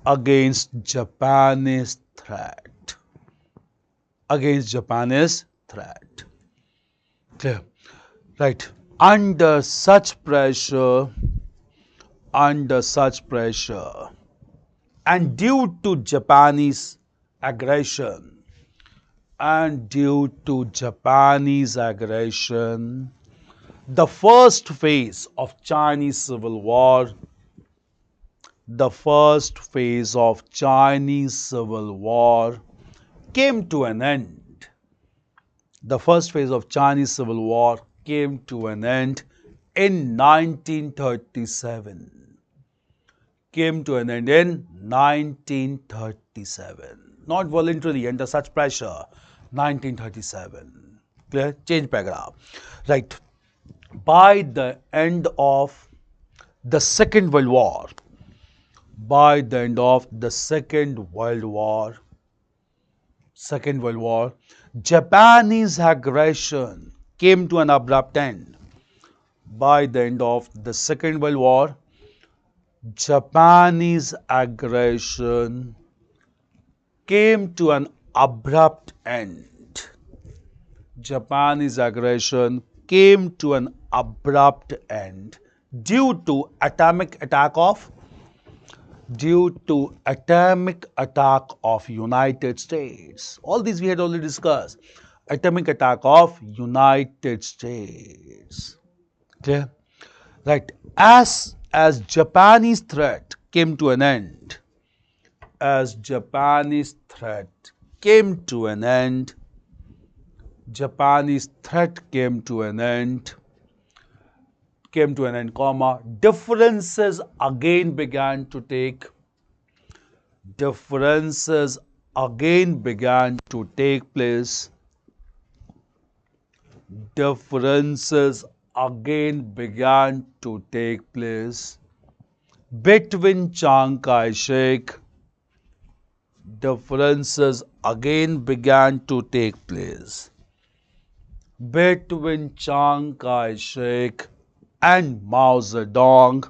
[SPEAKER 1] against Japanese threat, against Japanese threat. Clear? Right. Under such pressure, and due to Japanese aggression, the first phase of Chinese Civil War, came to an end. The first phase of Chinese Civil War came to an end in 1937. Came to an end in 1937. Not voluntarily, under such pressure. 1937. Clear? Change paragraph. Right. By the end of the Second World War, Japanese aggression came to an abrupt end. By the end of the Second World War, Japanese aggression came to an abrupt end. Japanese aggression came to an abrupt end due to atomic attack of United States. All these we had already discussed. Atomic attack of United States. Clear? Right. As Japanese threat came to an end, differences again began to take place. Between Chiang Kai-shek. Differences again began to take place between Chiang Kai-shek and Mao Zedong,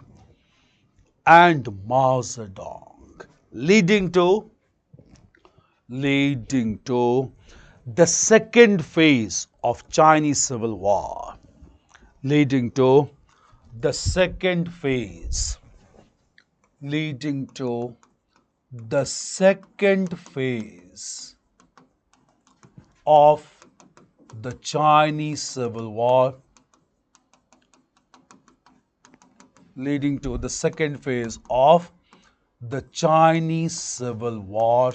[SPEAKER 1] leading to the second phase of Chinese Civil War. Leading to the second phase of the Chinese Civil War. Leading to the second phase of the Chinese Civil War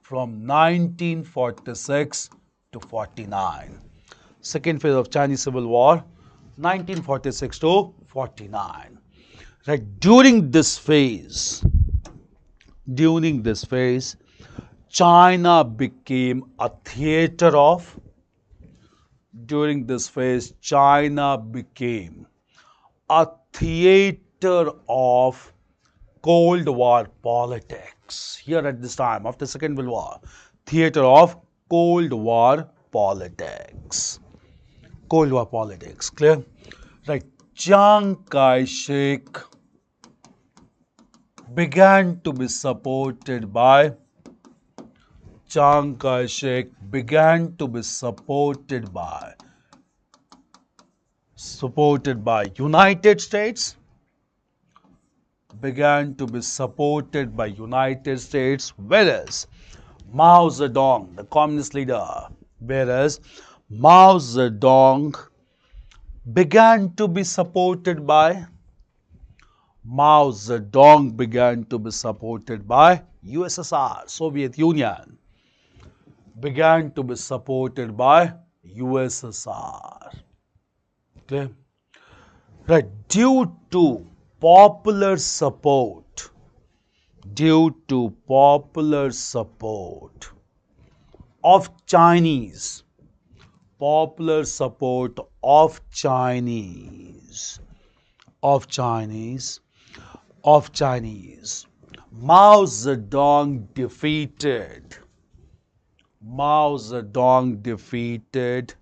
[SPEAKER 1] from 1946 to 49. Second phase of Chinese Civil War, 1946 to 49. Right. During this phase, China became a theater of Cold War politics. Here at this time, after Second World War, theater of Cold War politics. Clear? Right. Chiang Kai-shek began to be supported by United States, whereas Mao Zedong, the communist leader, began to be supported by USSR, Soviet Union. Began to be supported by USSR. Okay? Right. Due to popular support due to popular support of Chinese, popular support of Chinese, of Chinese, of Chinese. Mao Zedong defeated, Mao Zedong defeated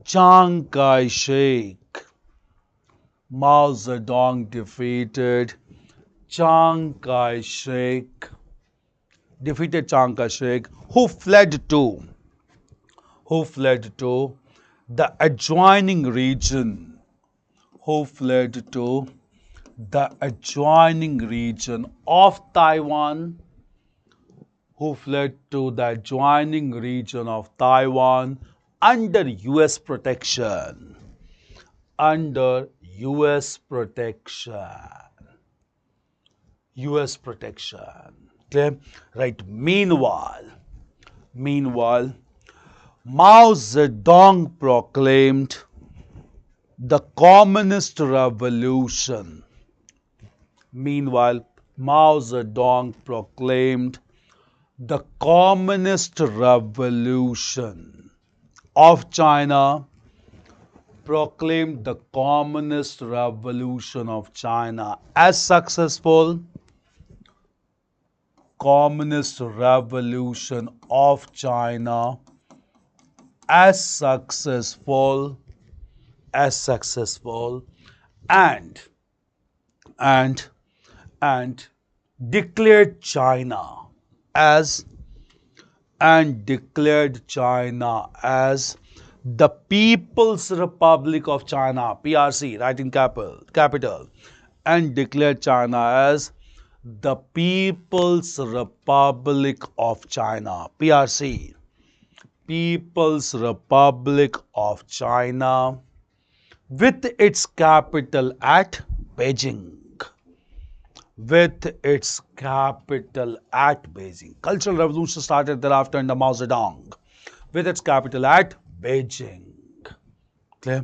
[SPEAKER 1] Chiang Kai-shek. Mao Zedong defeated Chiang Kai-shek, who fled to the adjoining region, who fled to the adjoining region of Taiwan, who fled to the adjoining region of Taiwan under US protection, under US protection, US protection. Okay, right. Meanwhile, Mao Zedong proclaimed the Communist Revolution. Meanwhile, Mao Zedong proclaimed the Communist Revolution of China, proclaimed the Communist Revolution of China as successful. Communist Revolution of China as successful, and and and declared China as the People's Republic of China, PRC, right in capital, and declared China as the People's Republic of China, PRC, People's Republic of China, with its capital at Beijing. With its capital at Beijing. Cultural Revolution started thereafter under Mao Zedong, with its capital at Beijing. Clear?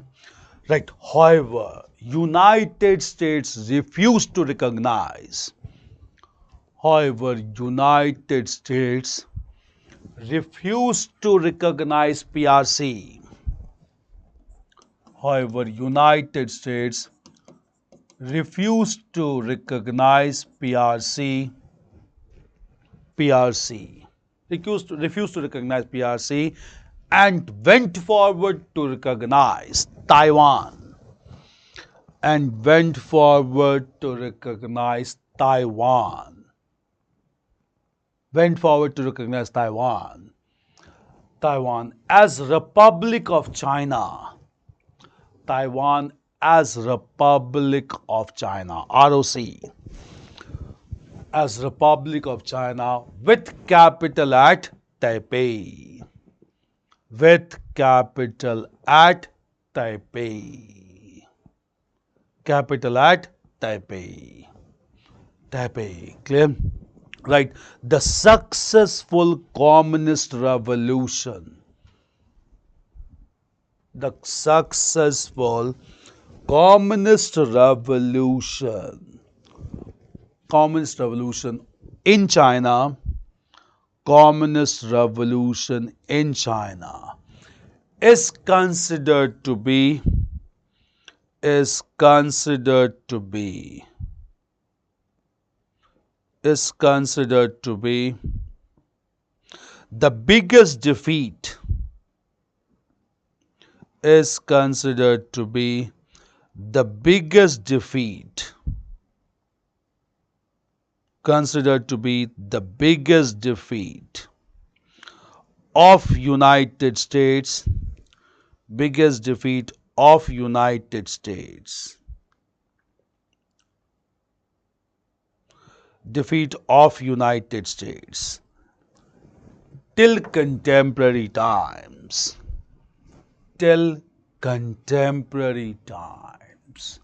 [SPEAKER 1] Right. However, United States refused to recognize. United States refused to recognize PRC. United States refused to recognize PRC, refused to recognize PRC, and went forward to recognize Taiwan, Taiwan as Republic of China, Taiwan as Republic of China, ROC, as Republic of China with capital at Taipei, with capital at Taipei, clear? Right. The successful Communist Revolution, Communist Revolution in China, Communist Revolution in China is considered to be the biggest defeat, of United States, till contemporary times.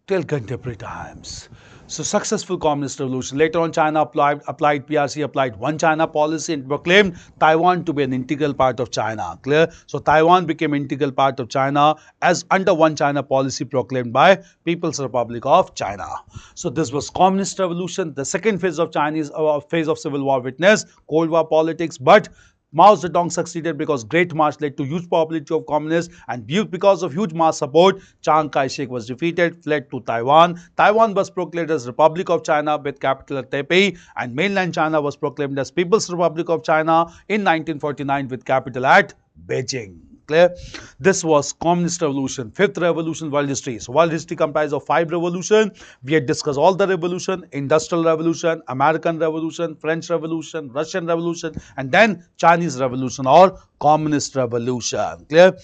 [SPEAKER 1] till contemporary times. So successful communist revolution. Later on, China applied PRC, applied one China policy and proclaimed Taiwan to be an integral part of China. Clear? So Taiwan became integral part of China as under one China policy proclaimed by People's Republic of China. So this was communist revolution. The second phase of phase of civil war witnessed Cold War politics, but Mao Zedong succeeded because Great March led to huge popularity of communists, and because of huge mass support, Chiang Kai-shek was defeated, fled to Taiwan. Taiwan was proclaimed as Republic of China with capital at Taipei, and mainland China was proclaimed as People's Republic of China in 1949 with capital at Beijing. Clear? This was communist revolution, fifth revolution, world history. So world history comprised of 5 revolutions. We had discussed all the revolution: industrial revolution, American revolution, French revolution, Russian revolution, and then Chinese revolution or communist revolution. Clear?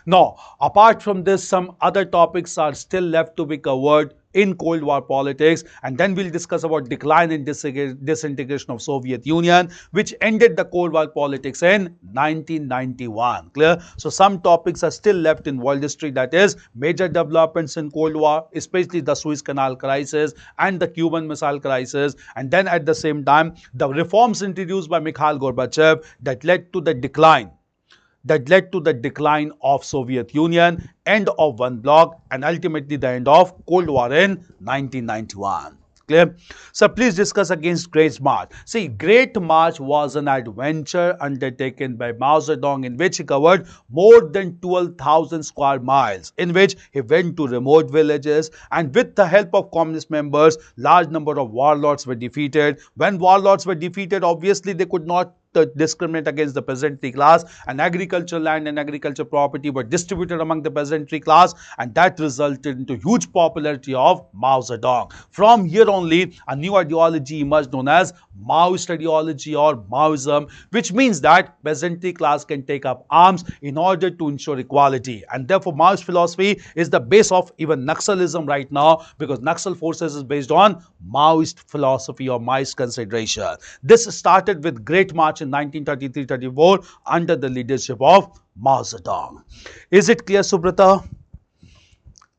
[SPEAKER 1] Now, apart from this, some other topics are still left to be covered in Cold War politics, and then we'll discuss about decline and disintegration of Soviet Union, which ended the Cold War politics in 1991. Clear? So some topics are still left in world history, that is major developments in Cold War, especially the Suez Canal crisis and the Cuban Missile Crisis, and then at the same time the reforms introduced by Mikhail Gorbachev that led to the decline of Soviet Union, end of one bloc, and ultimately the end of Cold War in 1991. Clear? So please discuss against Great March. See, Great March was an adventure undertaken by Mao Zedong in which he covered more than 12,000 square miles, in which he went to remote villages, and with the help of communist members, large number of warlords were defeated. When warlords were defeated, obviously they could not discriminate against the peasantry class, and agricultural land and agricultural property were distributed among the peasantry class, and that resulted into huge popularity of Mao Zedong. From here only, a new ideology emerged known as Maoist ideology or Maoism, which means that peasantry class can take up arms in order to ensure equality, and therefore Maoist philosophy is the base of even Naxalism right now, because Naxal forces is based on Maoist philosophy or Maoist consideration. This started with Great March in 1933-34 under the leadership of Mao Zedong. Is it clear, Subrata?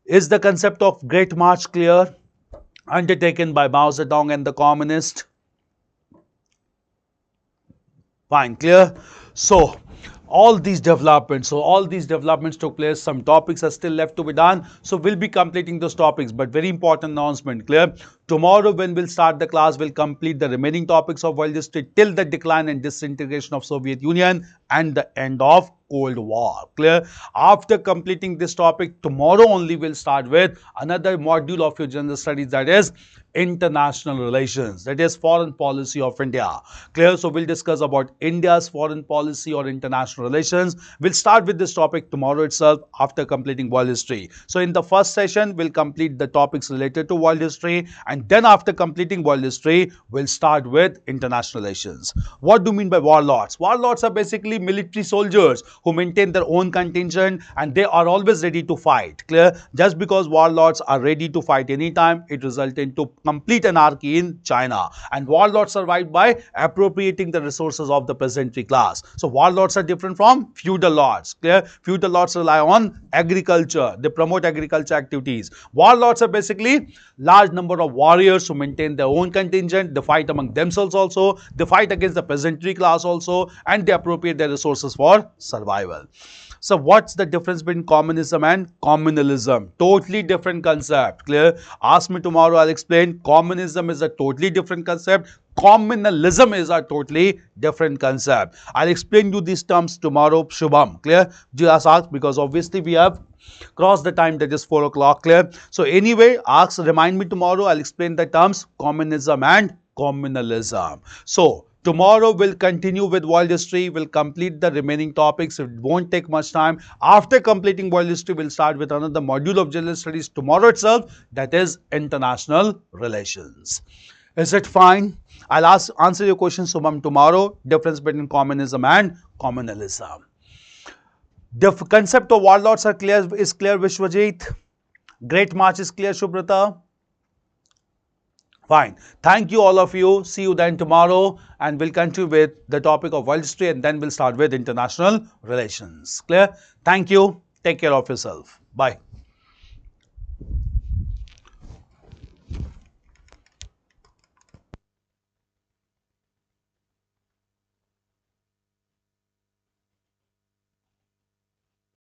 [SPEAKER 1] Is the concept of Great March clear? Undertaken by Mao Zedong and the communists? Fine, clear? So all these developments took place. Some topics are still left to be done, so we'll be completing those topics. But very important announcement, clear? Tomorrow when we'll start the class, we'll complete the remaining topics of world history till the decline and disintegration of Soviet Union and the end of Cold War. Clear? After completing this topic, tomorrow only we'll start with another module of your general studies, that is international relations, that is foreign policy of India. Clear? So we'll discuss about India's foreign policy or international relations. We'll start with this topic tomorrow itself after completing world history. So in the first session, we'll complete the topics related to world history, and then after completing world history, we'll start with international relations. What do you mean by warlords? Warlords are basically military soldiers who maintain their own contingent, and they are always ready to fight. Clear? Just because warlords are ready to fight anytime, it results into complete anarchy in China, and warlords survive by appropriating the resources of the peasantry class. So warlords are different from feudal lords. Clear? Feudal lords rely on agriculture, they promote agriculture activities. Warlords are basically large number of warriors who maintain their own contingent, they fight among themselves also, they fight against the peasantry class also, and they appropriate their resources for survival. So what's the difference between communism and communalism? Totally different concept. Clear? Ask me tomorrow, I'll explain. Communism is a totally different concept. Communalism is a totally different concept. I'll explain you these terms tomorrow, Shubham. Clear? Just ask, because obviously we have crossed the time, that is 4 o'clock. Clear? So anyway, remind me tomorrow, I'll explain the terms communism and communalism. So tomorrow we'll continue with world history, we'll complete the remaining topics, it won't take much time. After completing world history, we'll start with another module of general studies tomorrow itself, that is international relations. Is it fine? I'll answer your questions, Subham, tomorrow. Difference between communism and communalism. The concept of warlords is clear, Vishwajit. Great March is clear, Shubrata. Fine. Thank you all of you. See you then tomorrow, and we'll continue with the topic of world history, and then we'll start with international relations. Clear? Thank you. Take care of yourself. Bye.